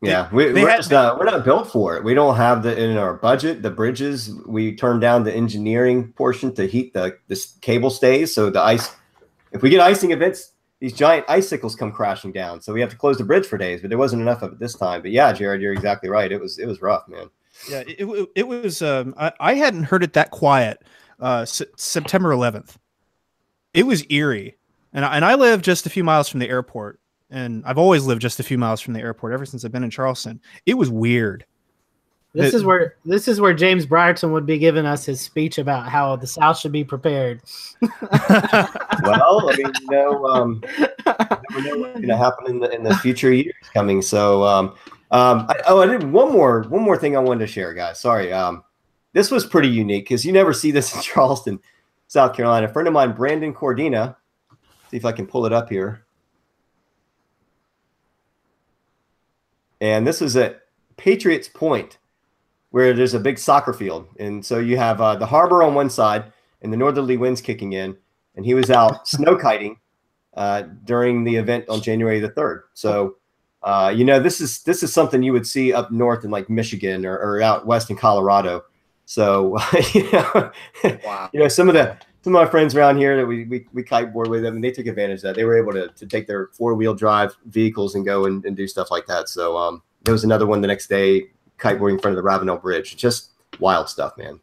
Yeah, we're not built for it. We don't have in our budget, the bridges. We turned down the engineering portion to heat the cable stays. So the ice, if we get icing events, these giant icicles come crashing down. So we have to close the bridge for days, but there wasn't enough of it this time. But yeah, Jared, you're exactly right. It was rough, man. Yeah, it was. I hadn't heard it that quiet. September 11th. It was eerie. And I live just a few miles from the airport, and I've always lived just a few miles from the airport ever since I've been in Charleston. It was weird. This is where James Brierton would be giving us his speech about how the South should be prepared. Well, I mean, you never know what's going to happen in the future years coming. So, I did one more thing I wanted to share, guys. Sorry, this was pretty unique because you never see this in Charleston, South Carolina. A friend of mine, Brandon Cordina. See if I can pull it up here. And this is at Patriots Point, where there's a big soccer field. And so you have the harbor on one side and the northerly winds kicking in. And he was out snow kiting during the event on January the 3rd. So, this is something you would see up north in like Michigan or out west in Colorado. So, wow. Some of my friends around here that we kiteboard with them, and they took advantage of that. They were able to take their 4-wheel drive vehicles and go and do stuff like that. So there was another one the next day, kiteboarding in front of the Ravenel Bridge. Just wild stuff, man.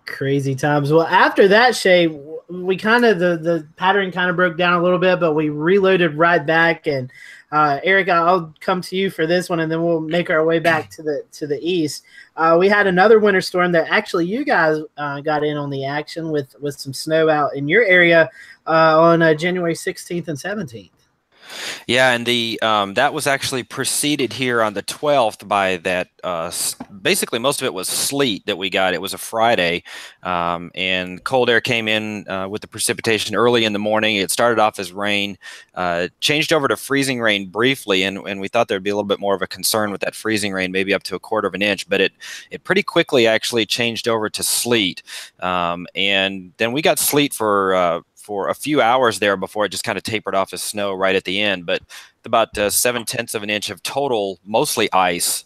Crazy times. Well, after that, Shay, we kind of the pattern kind of broke down a little bit, but we reloaded right back. And Eric, I'll come to you for this one, and then we'll make our way back to the east. We had another winter storm that actually you guys got in on the action with some snow out in your area on January 16th and 17th. Yeah, and the that was actually preceded here on the 12th by that. Basically, most of it was sleet that we got. It was a Friday, and cold air came in with the precipitation early in the morning. It started off as rain, changed over to freezing rain briefly, and we thought there'd be a little bit more of a concern with that freezing rain, maybe up to 1/4 of an inch. But it pretty quickly actually changed over to sleet, and then we got sleet for a few hours there before it just kind of tapered off as snow right at the end. But about 7/10 of an inch of total, mostly ice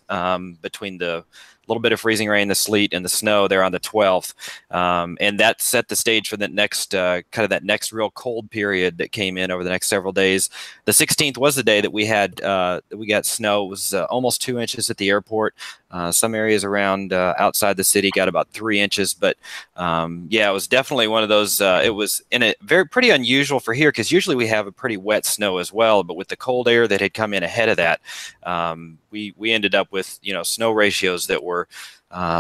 between the little bit of freezing rain, the sleet, and the snow there on the 12th. And that set the stage for the next kind of that next real cold period that came in over the next several days. The 16th was the day that we got snow. It was almost 2 inches at the airport. Some areas around outside the city got about 3 inches, but yeah, it was definitely one of those. It was pretty unusual for here because usually we have a pretty wet snow as well, but with the cold air that had come in ahead of that, we ended up with snow ratios that were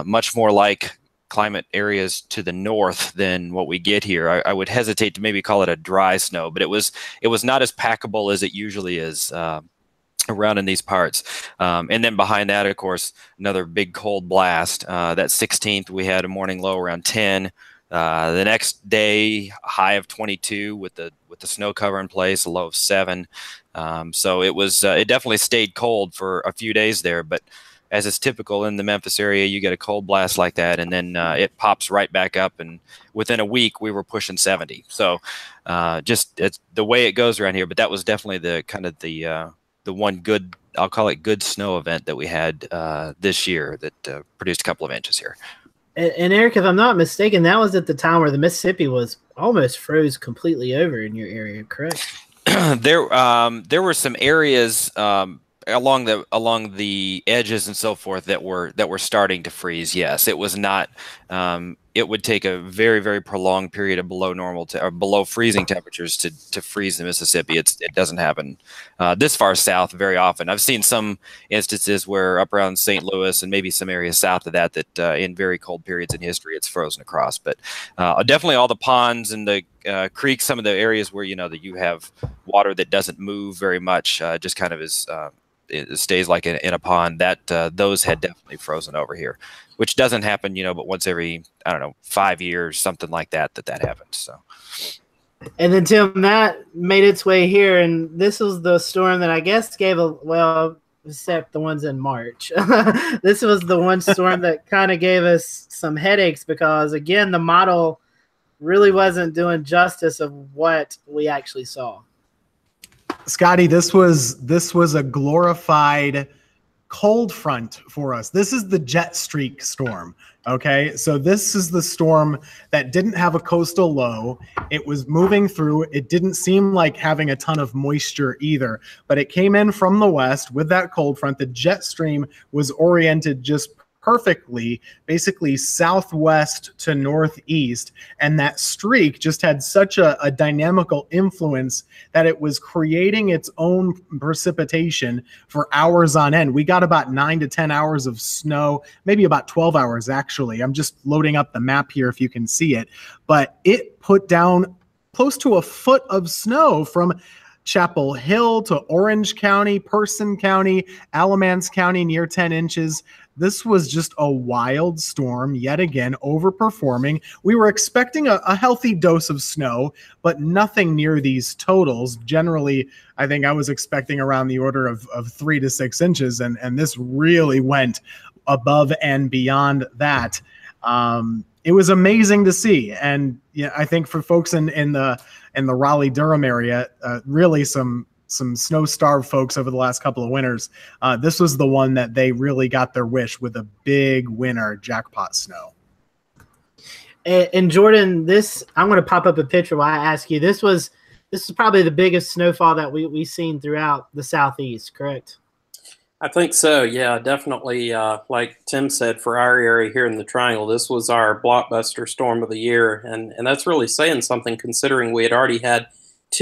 much more like climate areas to the north than what we get here. I would hesitate to maybe call it a dry snow, but it was not as packable as it usually is around in these parts. And then behind that, of course, another big cold blast. That 16th, we had a morning low around 10. The next day, high of 22 with the snow cover in place, a low of 7. So it was it definitely stayed cold for a few days there, but as is typical in the Memphis area, you get a cold blast like that, and then it pops right back up. And within a week, we were pushing 70. So just it's the way it goes around here. But that was definitely the one good, I'll call it good snow event that we had this year that produced a couple of inches here. And Eric, if I'm not mistaken, that was at the time where the Mississippi was almost froze completely over in your area, correct? There were some areas along the edges and so forth that were starting to freeze. Yes, it was not. It would take a very, very prolonged period of below normal or below freezing temperatures to freeze the Mississippi. It doesn't happen this far south very often. I've seen some instances where up around St. Louis and maybe some areas south of that in very cold periods in history it's frozen across. But definitely all the ponds and the creeks, some of the areas where that you have water that doesn't move very much, just kind of it stays like in a pond, that those had definitely frozen over here, which doesn't happen, but once every, 5 years, something like that happens. So. And then Tim, that made its way here, and this was the storm that I guess except the ones in March. This was the one storm that kind of gave us some headaches because, again, the model really wasn't doing justice of what we actually saw. Scotty, this was a glorified cold front for us. This is the jet streak storm. Okay, so this is the storm that didn't have a coastal low. It was moving through. It didn't seem like having a ton of moisture either, but it came in from the west with that cold front. The jet stream was oriented just perfectly, basically southwest to northeast, and that streak just had such a dynamical influence that it was creating its own precipitation for hours on end. We got about 9 to 10 hours of snow, maybe about 12 hours actually. I'm just loading up the map here if you can see it, but it put down close to a foot of snow from Chapel Hill to Orange County, Person County, Alamance County, near 10 inches. This was just a wild storm, yet again, overperforming. We were expecting a healthy dose of snow, but nothing near these totals. Generally, I think I was expecting around the order of 3 to 6 inches, and this really went above and beyond that. It was amazing to see, and I think for folks in the Raleigh-Durham area, really some snow-starved folks over the last couple of winters, this was the one that they really got their wish with a big winter jackpot snow. And Jordan, I'm going to pop up a picture while I ask you. This is probably the biggest snowfall that we've seen throughout the Southeast, correct? I think so. Yeah, definitely. Like Tim said, for our area here in the Triangle, this was our blockbuster storm of the year, and that's really saying something considering we had already had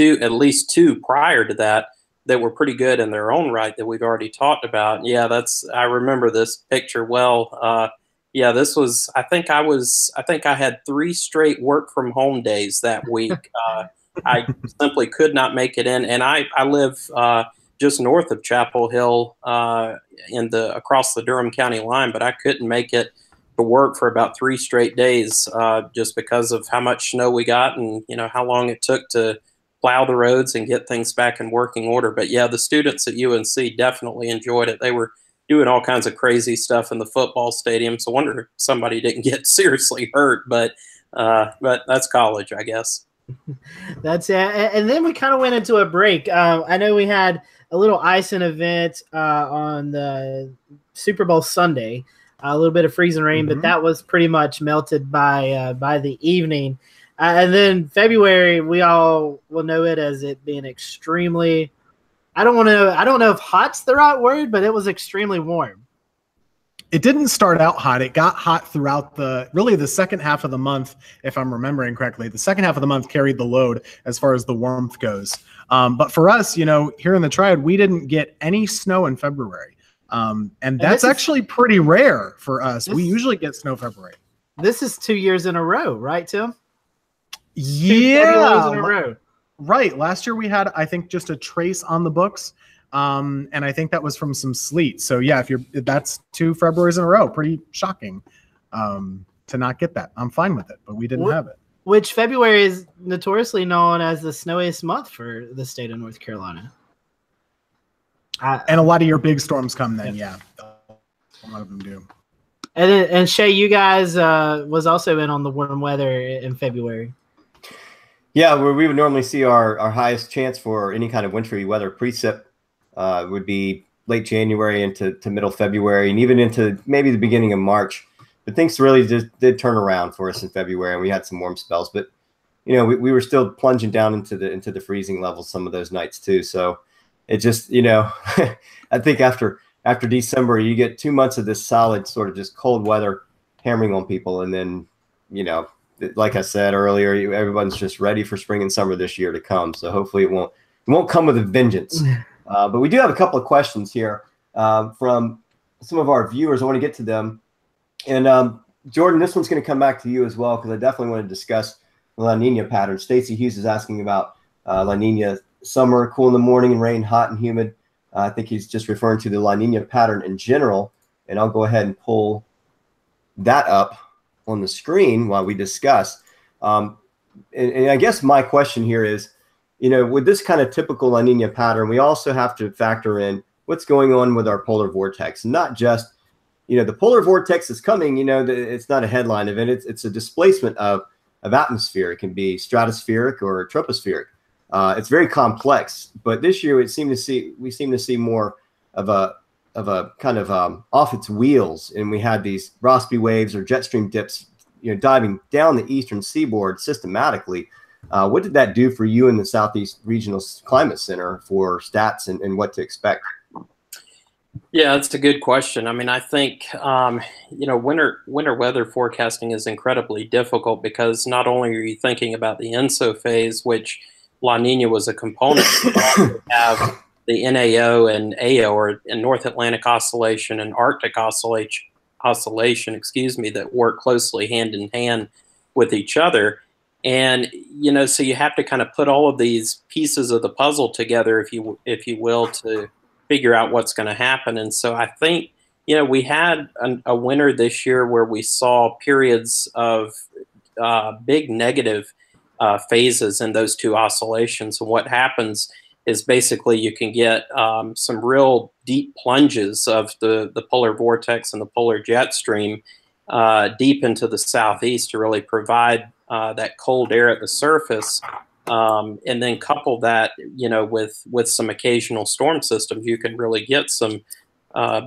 at least two prior to that were pretty good in their own right that we've already talked about. Yeah, I remember this picture well. Yeah, this was. I think I had 3 straight work from home days that week. I simply could not make it in, and I live just north of Chapel Hill across the Durham County line, but I couldn't make it to work for about 3 straight days just because of how much snow we got and how long it took to plow the roads and get things back in working order. But yeah, the students at UNC definitely enjoyed it. They were doing all kinds of crazy stuff in the football stadium. So I wonder if somebody didn't get seriously hurt, but that's college, I guess. That's it. And then we kind of went into a break. I know we had a little icing event on the Super Bowl Sunday, a little bit of freezing rain, but that was pretty much melted by the evening. And then February, we all will know it as it being extremely, I don't know if hot's the right word, but it was extremely warm. it didn't start out hot. It got hot throughout the second half of the month, if I'm remembering correctly. The second half of the month carried the load as far as the warmth goes. But for us, you know, here in the Triad, we didn't get any snow in February. And that's actually pretty rare for us. We usually get snow February. This is 2 years in a row, right, Tim? Yeah. 2 Februarys in a row. Right. Last year we had, I think, just a trace on the books. And I think that was from some sleet. So yeah, if that's 2 Februarys in a row, pretty shocking to not get that. I'm fine with it, but we didn't have it. Which February is notoriously known as the snowiest month for the state of North Carolina. And a lot of your big storms come then, yeah. A lot of them do. And Shay, you guys was also in on the warm weather in February. Yeah, where we would normally see our highest chance for any kind of wintry weather precip would be late January into middle February, and even into maybe the beginning of March. But things really just did turn around for us in February, and we had some warm spells. But you know, we were still plunging down into the freezing levels some of those nights too. So it just, you know, I think after December, you get 2 months of this solid sort of just cold weather hammering on people, and then, you know, like I said earlier, everyone's just ready for spring and summer this year to come. So hopefully it won't come with a vengeance. But we do have a couple of questions here from some of our viewers. I want to get to them. And Jordan, this one's going to come back to you as well, because I definitely want to discuss the La Nina pattern. Stacy Hughes is asking about La Nina summer, cool in the morning and rain, hot and humid. I think he's just referring to the La Nina pattern in general. And I'll go ahead and pull that up on the screen while we discuss. And I guess my question here is, you know, with this kind of typical La Nina pattern, we also have to factor in what's going on with our polar vortex. Not just, you know, the polar vortex is coming, you know, it's not a headline event. It's a displacement of atmosphere. It can be stratospheric or tropospheric. It's very complex. But this year we seem to see more of a kind of off its wheels. And we had these Rossby waves or jet stream dips, you know, diving down the eastern seaboard systematically. What did that do for you in the Southeast Regional Climate Center for stats and what to expect? Yeah, that's a good question. I mean, I think, you know, winter weather forecasting is incredibly difficult because not only are you thinking about the ENSO phase, which La Nina was a component, you also have the NAO and AO, or North Atlantic Oscillation and Arctic Oscillation, excuse me, that work closely hand in hand with each other. And, you know, so you have to kind of put all of these pieces of the puzzle together, if you will, to figure out what's going to happen. And so I think, you know, we had a winter this year where we saw periods of big negative phases in those two oscillations. And what happens is basically you can get some real deep plunges of the polar vortex and the polar jet stream deep into the southeast to really provide that cold air at the surface, and then couple that, you know, with some occasional storm systems, you can really get some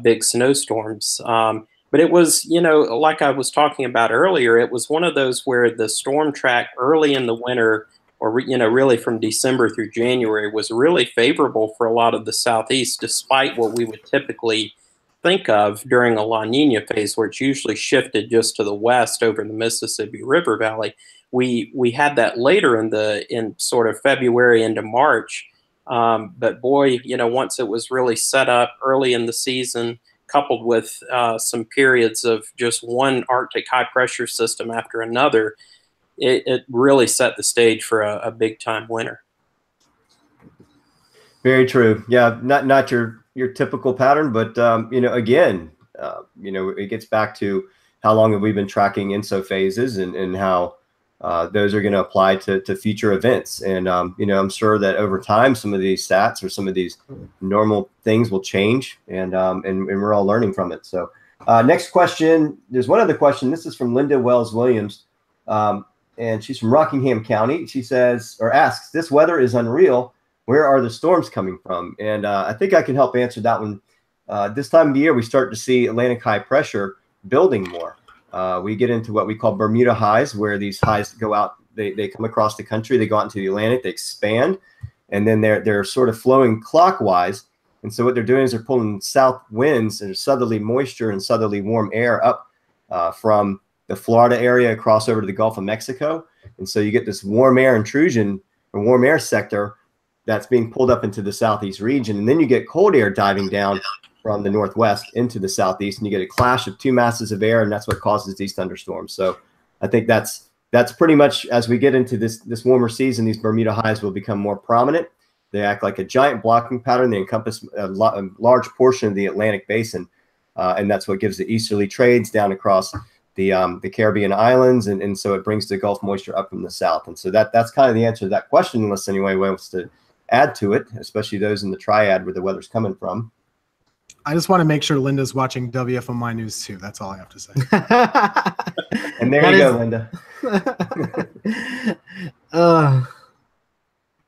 big snowstorms. But it was, you know, like I was talking about earlier, it was one of those where the storm track early in the winter, or, you know, really from December through January, was really favorable for a lot of the southeast, despite what we would typically think of during a La Nina phase, where it's usually shifted just to the west over the Mississippi River Valley. We had that later in sort of February into March, but boy, you know, once it was really set up early in the season, coupled with some periods of just one Arctic high pressure system after another, it really set the stage for a big time winter. Very true. Yeah, not your typical pattern, but you know, again, you know, it gets back to how long have we been tracking ENSO phases and how those are going to apply to future events. And you know, I'm sure that over time, some of these stats or some of these normal things will change, and we're all learning from it. So next question, there's one other question. This is from Linda Wells Williams, and she's from Rockingham County. She says, or asks, this weather is unreal. Where are the storms coming from? And I think I can help answer that one. This time of the year, we start to see Atlantic high pressure building more. We get into what we call Bermuda highs, where these highs go out, they come across the country, they go out into the Atlantic, they expand, and then they're sort of flowing clockwise And so what they're doing is they're pulling south winds and southerly moisture and southerly warm air up from the Florida area across over to the Gulf of Mexico. And so you get this warm air intrusion or warm air sector that's being pulled up into the southeast region. And then you get cold air diving down from the northwest into the southeast, and you get a clash of two masses of air, and that's what causes these thunderstorms. So I think that's pretty much, as we get into this warmer season, these Bermuda highs will become more prominent. They act like a giant blocking pattern. They encompass a large portion of the Atlantic basin, and that's what gives the easterly trades down across the Caribbean islands, and so it brings the Gulf moisture up from the south. And so that's kind of the answer to that question, unless anyone wants to add to it, especially those in the triad where the weather's coming from. I just want to make sure Linda's watching WFMY News too. That's all I have to say. And there you go, Linda.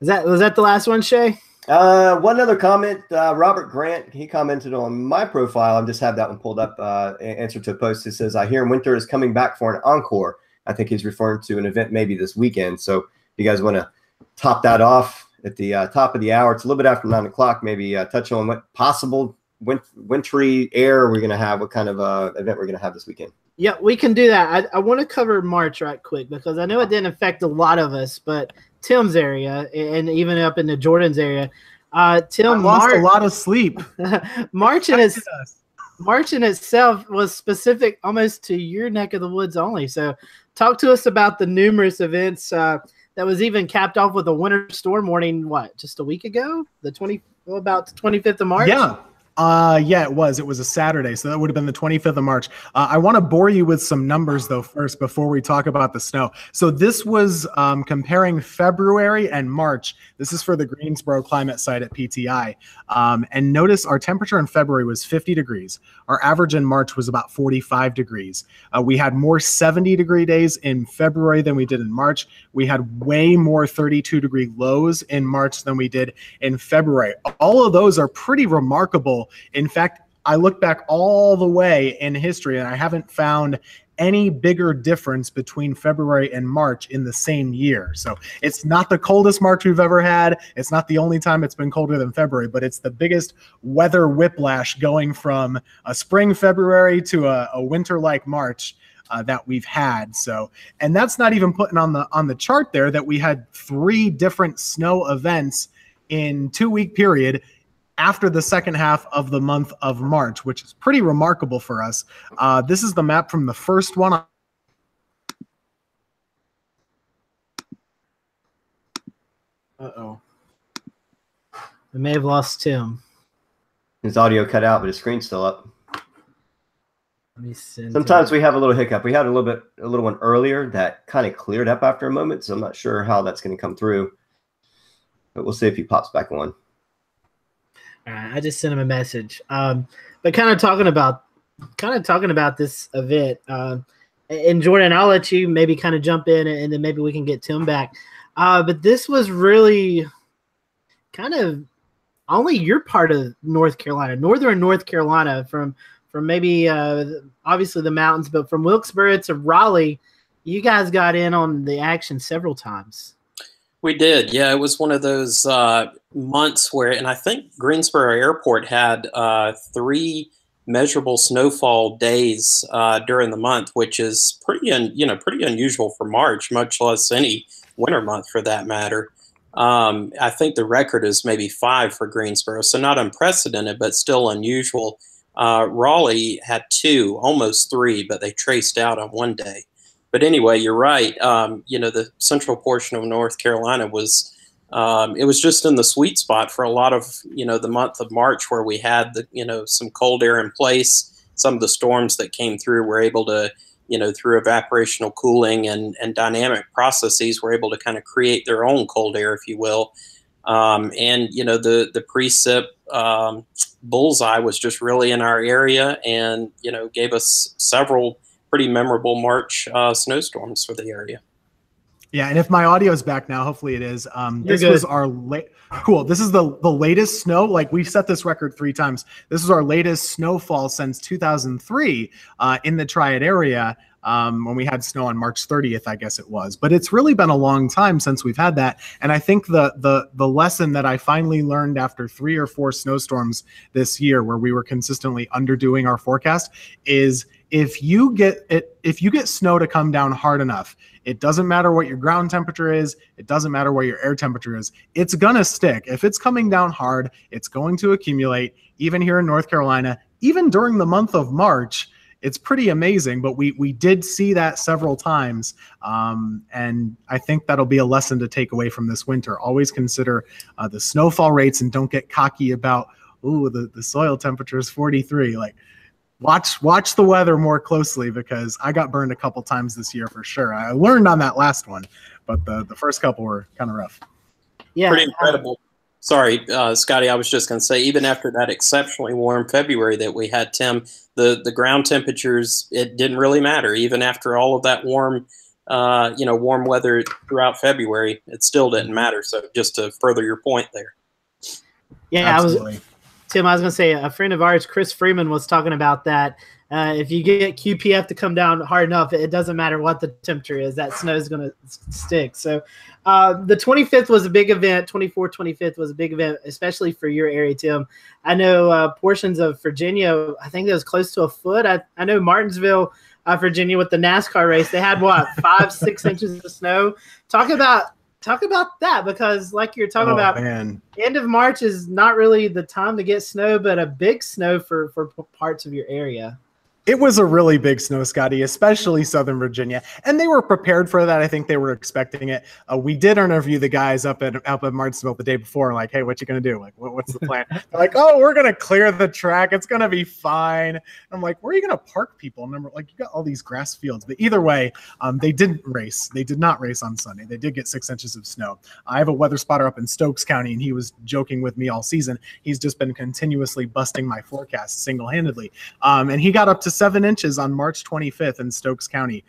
Was that the last one, Shay? One other comment. Robert Grant, he commented on my profile. I just have that one pulled up. Answer to a post. It says, "I hear winter is coming back for an encore." I think he's referring to an event maybe this weekend. So if you guys want to top that off at the top of the hour, it's a little bit after 9 o'clock. Maybe touch on what possible wintry air we're going to have, what kind of event we're going to have this weekend. Yeah, we can do that. I want to cover March right quick because I know it didn't affect a lot of us, but Tim's area and even up in the Jordan's area, Tim lost a lot of sleep. March in itself was specific almost to your neck of the woods only. So talk to us about the numerous events that was even capped off with a winter storm warning, just a week ago? About the 25th of March? Yeah. Yeah, it was a Saturday, so that would have been the 25th of March. I want to bore you with some numbers though first before we talk about the snow. So this was comparing February and March. This is for the Greensboro climate site at PTI. And notice our temperature in February was 50 degrees. Our average in March was about 45 degrees. We had more 70-degree days in February than we did in March. We had way more 32-degree lows in March than we did in February. All of those are pretty remarkable. In fact, I look back all the way in history and I haven't found any bigger difference between February and March in the same year. So it's not the coldest March we've ever had. It's not the only time it's been colder than February, but it's the biggest weather whiplash going from a spring February to a winter like March that we've had. So, and that's not even putting on the chart there that we had 3 different snow events in 2-week period after the second half of the month of March, which is pretty remarkable for us. This is the map from the first one. Uh-oh. We may have lost Tim. His audio cut out, but his screen's still up. Let me send Sometimes we have a little hiccup. We had a little one earlier that kind of cleared up after a moment, so I'm not sure how that's going to come through. But we'll see if he pops back on. All right, I just sent him a message. But kind of talking about this event. And Jordan, I'll let you maybe kind of jump in, and then maybe we can get Tim back. But this was really kind of only your part of North Carolina, northern North Carolina, from maybe obviously the mountains, but from Wilkesboro to Raleigh, you guys got in on the action several times. We did. Yeah, it was one of those months where, and I think Greensboro Airport had 3 measurable snowfall days during the month, which is pretty unusual for March, much less any winter month for that matter. I think the record is maybe 5 for Greensboro, so not unprecedented, but still unusual. Raleigh had 2, almost 3, but they traced out on one day. But anyway, you're right. The central portion of North Carolina was, it was just in the sweet spot for a lot of, the month of March, where we had some cold air in place. Some of the storms that came through were able to, through evaporational cooling and dynamic processes, were able to kind of create their own cold air, if you will. The precip bullseye was just really in our area and, gave us several pretty memorable March snowstorms for the area. Yeah, and if my audio is back now, hopefully it is. This good. was our cool. This is the latest snow. Like, we've set this record 3 times. This is our latest snowfall since 2003 in the Triad area. when we had snow on March 30th, I guess it was. But it's really been a long time since we've had that. And I think the lesson that I finally learned after 3 or 4 snowstorms this year, where we were consistently underdoing our forecast, is if you get snow to come down hard enough, it doesn't matter what your ground temperature is, it doesn't matter what your air temperature is, it's gonna stick. If it's coming down hard, it's going to accumulate. Even here in North Carolina, even during the month of March, it's pretty amazing, but we did see that several times. And I think that'll be a lesson to take away from this winter. Always consider the snowfall rates and don't get cocky about, ooh, the soil temperature is 43. Like, watch the weather more closely, because I got burned a couple times this year for sure. I learned on that last one, but the first couple were kind of rough. Yeah, pretty incredible. Sorry, Scotty, I was just going to say, even after that exceptionally warm February that we had, Tim, the ground temperatures, it didn't really matter. Even after all of that warm weather throughout February, it still didn't matter. So just to further your point there. Yeah, Absolutely. Tim, I was going to say, a friend of ours, Chris Freeman, was talking about that. If you get QPF to come down hard enough, it doesn't matter what the temperature is, that snow is going to stick. So the 25th was a big event. 24th, 25th was a big event, especially for your area, Tim. I know portions of Virginia, I think it was close to a foot. I know Martinsville, Virginia, with the NASCAR race, they had, 5-6 inches of snow. Talk about that, because like you're talking about, man. End of March is not really the time to get snow, but a big snow for parts of your area. It was a really big snow, Scotty, especially Southern Virginia, and they were prepared for that. I think they were expecting it. We did interview the guys up at Martinsville the day before, like, hey, what you gonna do? Like, what's the plan? They're like, oh, we're gonna clear the track. It's gonna be fine. I'm like, where are you gonna park people? And I'm like, you got all these grass fields. But either way, they didn't race. They did not race on Sunday. They did get 6 inches of snow. I have a weather spotter up in Stokes County, and he was joking with me all season. He's just been continuously busting my forecast single-handedly, and he got up to 7 inches on March 25th in Stokes County.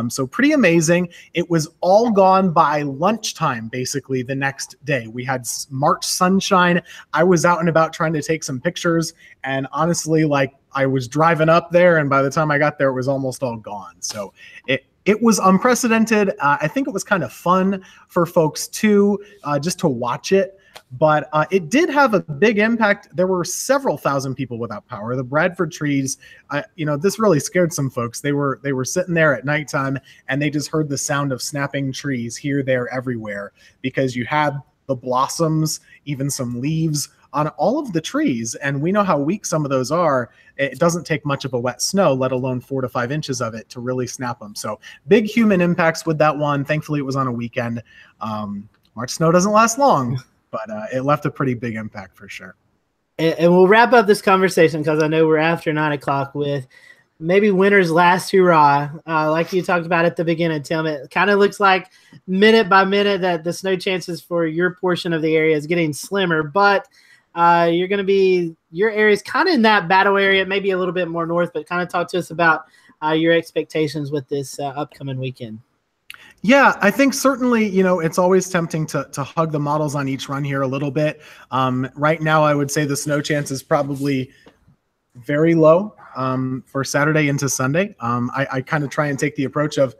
So pretty amazing. It was all gone by lunchtime, basically, the next day. We had March sunshine. I was out and about trying to take some pictures, and honestly, like, I was driving up there, and by the time I got there, it was almost all gone. So it was unprecedented. I think it was kind of fun for folks too, just to watch it. But it did have a big impact. There were several thousand people without power. The Bradford trees, this really scared some folks. They were sitting there at nighttime, and they just heard the sound of snapping trees here, there, everywhere, because you had the blossoms, even some leaves on all of the trees. And we know how weak some of those are. It doesn't take much of a wet snow, let alone 4 to 5 inches of it, to really snap them. So big human impacts with that one. Thankfully, it was on a weekend. March snow doesn't last long, but it left a pretty big impact for sure. And we'll wrap up this conversation, because I know we're after 9 o'clock, with maybe winter's last hurrah. Like you talked about at the beginning, Tim, it kind of looks like minute by minute that the snow chances for your portion of the area is getting slimmer, but your area is kind of in that battle area, maybe a little bit more north, but kind of talk to us about your expectations with this upcoming weekend. Yeah, I think certainly, it's always tempting to hug the models on each run here a little bit. Right now, I would say the snow chance is probably very low for Saturday into Sunday. I kind of try and take the approach of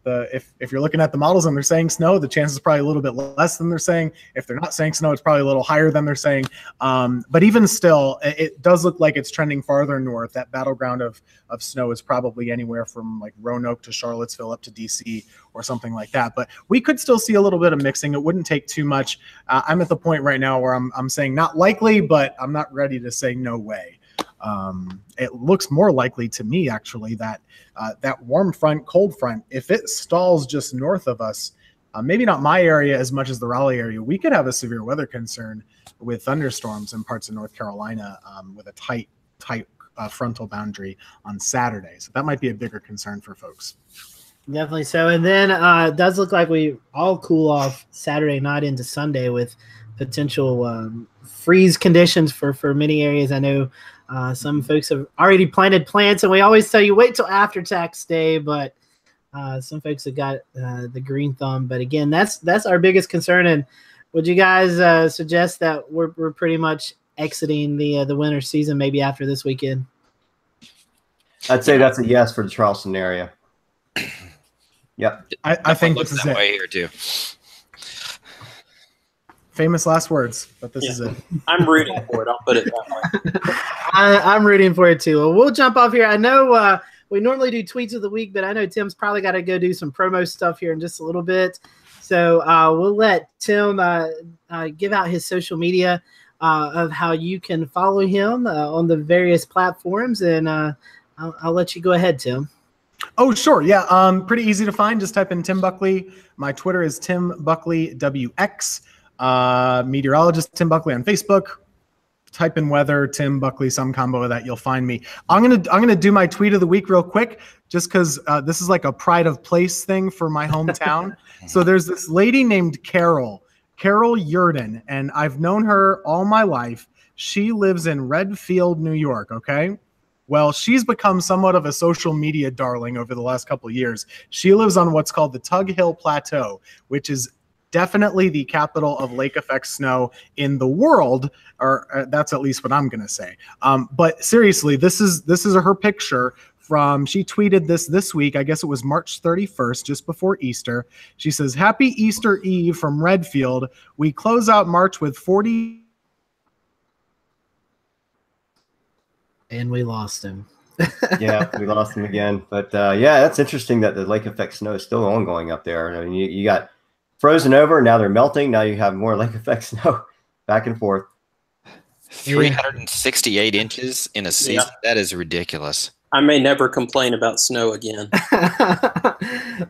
if you're looking at the models and they're saying snow, the chance is probably a little bit less than they're saying. If they're not saying snow, it's probably a little higher than they're saying. But even still, it does look like it's trending farther north. That battleground of snow is probably anywhere from like Roanoke to Charlottesville up to DC or something like that. But we could still see a little bit of mixing. It wouldn't take too much. I'm at the point right now where I'm saying not likely, but I'm not ready to say no way. It looks more likely to me, actually, that that warm front, cold front, if it stalls just north of us, maybe not my area as much as the Raleigh area, we could have a severe weather concern with thunderstorms in parts of North Carolina with a tight frontal boundary on Saturday. So that might be a bigger concern for folks. Definitely so. And then it does look like we all cool off Saturday night into Sunday with potential freeze conditions for many areas. I know some folks have already planted plants, and we always tell you wait till after tax day, but some folks have got the green thumb. But again, that's our biggest concern. And would you guys suggest that we're pretty much exiting the winter season maybe after this weekend? I'd say that's a yes for the Charleston area. Yep. I think Looks this is that it. way here too. Famous last words, but this is it. I'm rooting for it. I'll put it that way. I'm rooting for it too. Well, we'll jump off here. I know we normally do tweets of the week, but I know Tim's probably got to go do some promo stuff here in just a little bit. So we'll let Tim give out his social media of how you can follow him on the various platforms, and I'll let you go ahead, Tim. Oh, sure. Yeah. Pretty easy to find. Just type in Tim Buckley. My Twitter is Tim Buckley WX. Meteorologist Tim Buckley on Facebook. Type in weather, Tim Buckley, some combo of that. You'll find me. I'm gonna do my tweet of the week real quick, just because this is like a pride of place thing for my hometown. So there's this lady named Carol Yurden, and I've known her all my life. She lives in Redfield, New York. Okay. Well, she's become somewhat of a social media darling over the last couple of years. She lives on what's called the Tug Hill Plateau, which is definitely the capital of lake effect snow in the world, or that's at least what I'm going to say. But seriously, this is her picture from, she tweeted this week. I guess it was March 31st, just before Easter. She says, "Happy Easter Eve from Redfield. We close out March with 40." And we lost him. Yeah, we lost him again. But yeah, that's interesting that the lake effect snow is still ongoing up there. I mean, you got frozen over, now they're melting. Now you have more lake effect snow back and forth. 368 inches in a season. Yeah. That is ridiculous. I may never complain about snow again.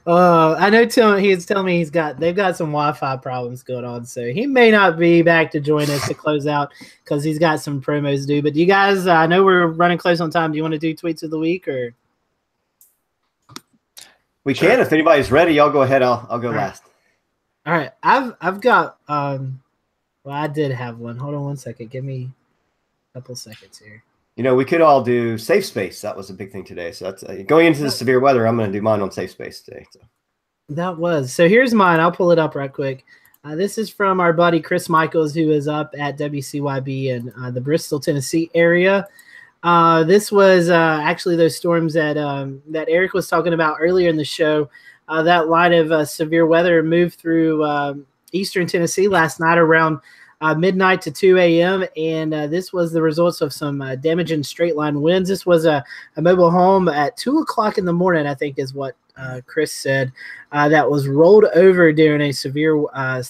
I know Tim. He's telling me they've got some Wi-Fi problems going on, so he may not be back to join us to close out because he's got some promos to do. But do you guys? I know we're running close on time. Do you want to do tweets of the week or? We can if anybody's ready. Y'all go ahead. I'll go last. All right, I've got well, I did have one. Hold on one second. Give me a couple seconds here. You know, we could all do safe space. That was a big thing today. So that's going into the severe weather. I'm going to do mine on safe space today. So. That was. So here's mine. I'll pull it up right quick. This is from our buddy Chris Michaels, who is up at WCYB in the Bristol, Tennessee area. This was actually those storms that that Eric was talking about earlier in the show. That line of severe weather moved through eastern Tennessee last night around midnight to 2 a.m. And this was the results of some damaging straight line winds. This was a mobile home at 2 o'clock in the morning, I think is what Chris said, that was rolled over during a severe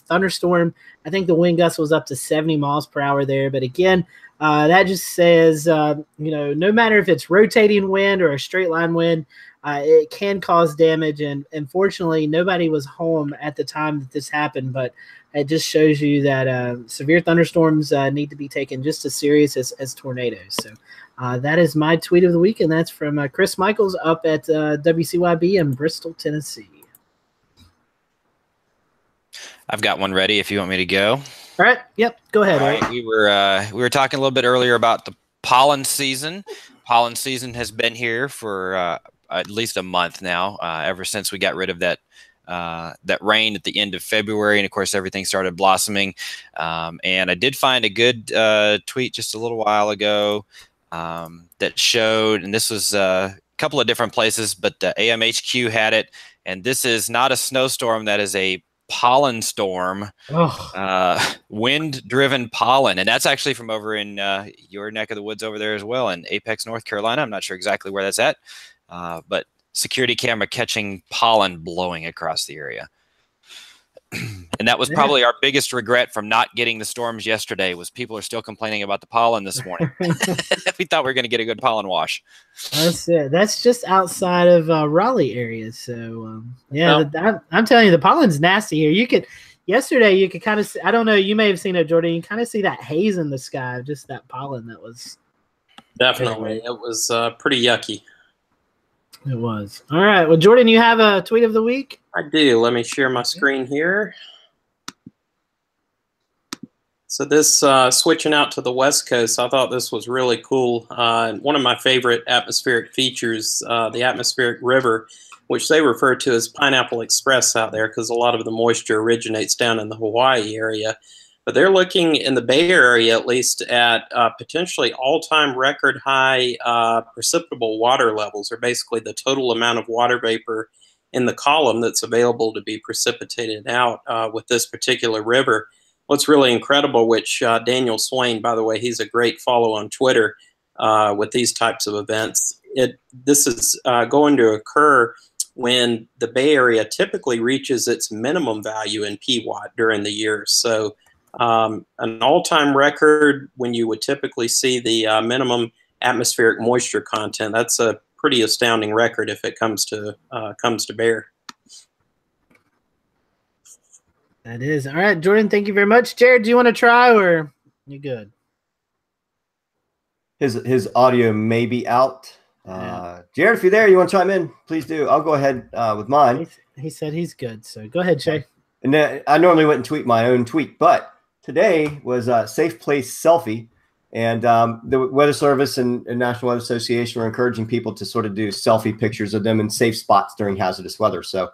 thunderstorm. I think the wind gust was up to 70 miles per hour there. But again, that just says, no matter if it's rotating wind or a straight line wind, it can cause damage. And unfortunately, nobody was home at the time that this happened. But it just shows you that severe thunderstorms need to be taken just as serious as tornadoes. So that is my tweet of the week, and that's from Chris Michaels up at WCYB in Bristol, Tennessee. I've got one ready if you want me to go. All right. Yep. Go ahead. All right. We were talking a little bit earlier about the pollen season. Pollen season has been here for at least a month now, ever since we got rid of that rain at the end of February, and of course everything started blossoming. And I did find a good tweet just a little while ago that showed, and this was a couple of different places, but AMHQ had it, and this is not a snowstorm, that is a pollen storm, wind-driven pollen, and that's actually from over in your neck of the woods over there as well, in Apex, North Carolina. I'm not sure exactly where that's at, but security camera catching pollen blowing across the area. And that was probably our biggest regret from not getting the storms yesterday, was people are still complaining about the pollen this morning. We thought we were going to get a good pollen wash. That's it. That's just outside of Raleigh area. So I'm telling you, the pollen's nasty here. Yesterday you could kind of see, I don't know, you may have seen it, Jordan. You kind of see that haze in the sky, just that pollen that was. Definitely. It was pretty yucky. It was. All right. Well, Jordan, you have a tweet of the week? I do. Let me share my screen here. So this, switching out to the West Coast, I thought this was really cool. One of my favorite atmospheric features, the atmospheric river, which they refer to as Pineapple Express out there, because a lot of the moisture originates down in the Hawaii area. But they're looking in the Bay Area, at least, at potentially all-time record high precipitable water levels, or basically the total amount of water vapor in the column that's available to be precipitated out with this particular river. What's really incredible, which Daniel Swain, by the way, he's a great follow on Twitter with these types of events. This is going to occur when the Bay Area typically reaches its minimum value in PWatt during the year. So an all-time record when you would typically see the minimum atmospheric moisture content. That's a pretty astounding record if it comes to bear. That is. All right, Jordan, thank you very much. Jared, do you want to try, or you good? His audio may be out. Jared, if you're there, you want to chime in, please do. I'll go ahead with mine. He said he's good, so go ahead, Shay. And then I normally wouldn't tweet my own tweet, but today was a safe place selfie. And the Weather Service and National Weather Association are encouraging people to sort of do selfie pictures of them in safe spots during hazardous weather. So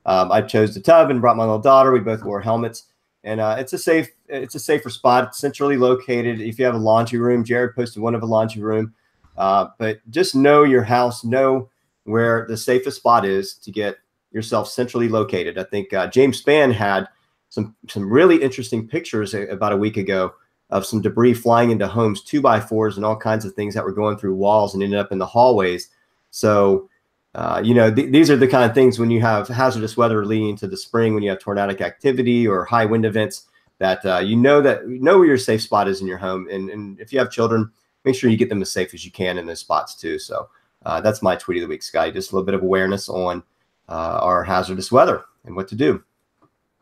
I chose the tub and brought my little daughter. We both wore helmets, and it's a safer spot. It's centrally located. If you have a laundry room, Jared posted one of a laundry room. But just know your house, know where the safest spot is to get yourself centrally located. I think James Spann had some really interesting pictures about a week ago of some debris flying into homes, 2x4s and all kinds of things that were going through walls and ended up in the hallways. So, these are the kind of things when you have hazardous weather leading into the spring, when you have tornadic activity or high wind events, that you know where your safe spot is in your home. And if you have children, make sure you get them as safe as you can in those spots too. So that's my tweet of the week, Scotty. Just a little bit of awareness on our hazardous weather and what to do.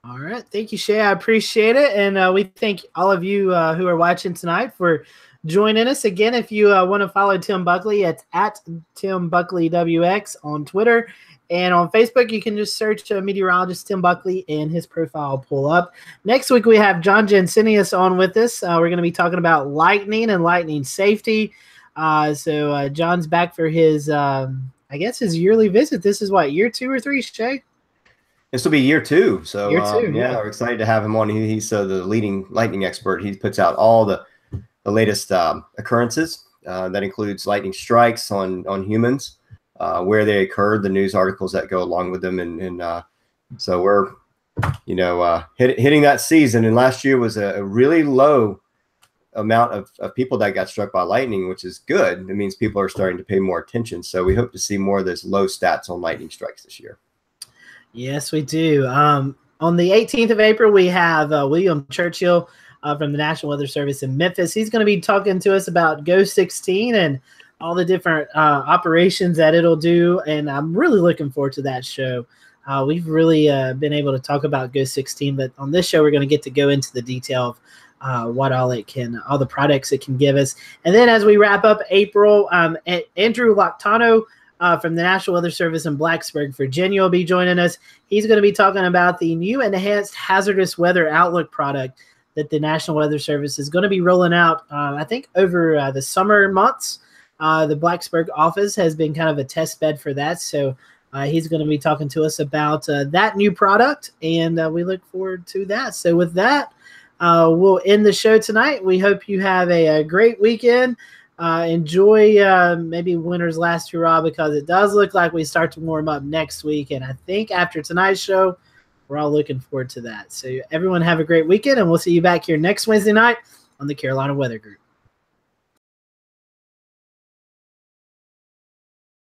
All right. Thank you, Shay. I appreciate it. And we thank all of you who are watching tonight for joining us. Again, if you want to follow Tim Buckley, it's at Tim Buckley WX on Twitter. And on Facebook, you can just search meteorologist Tim Buckley and his profile will pull up. Next week, we have John Jensenius on with us. We're going to be talking about lightning and lightning safety. So John's back for his, his yearly visit. This is what, year 2 or 3, Shay? This will be year 2. So year 2, yeah, we're excited to have him on. He's the leading lightning expert. He puts out all the latest occurrences. That includes lightning strikes on humans, where they occurred, the news articles that go along with them. And so we're, hitting that season. And last year was a really low amount of people that got struck by lightning, which is good. It means people are starting to pay more attention. So we hope to see more of those low stats on lightning strikes this year. Yes, we do. On the 18th of April, we have William Churchill from the National Weather Service in Memphis. He's going to be talking to us about GO16 and all the different operations that it'll do. And I'm really looking forward to that show. We've really been able to talk about GO16, but on this show, we're going to get to go into the detail of what all the products it can give us. And then as we wrap up April, Andrew Loctano from the National Weather Service in Blacksburg, Virginia will be joining us. He's going to be talking about the new enhanced hazardous weather outlook product that the National Weather Service is going to be rolling out, I think, over the summer months. The Blacksburg office has been kind of a test bed for that. So he's going to be talking to us about that new product, and we look forward to that. So with that, we'll end the show tonight. We hope you have a great weekend. Enjoy maybe winter's last hurrah, because it does look like we start to warm up next week. And I think after tonight's show, we're all looking forward to that. So everyone have a great weekend, and we'll see you back here next Wednesday night on the Carolina Weather Group.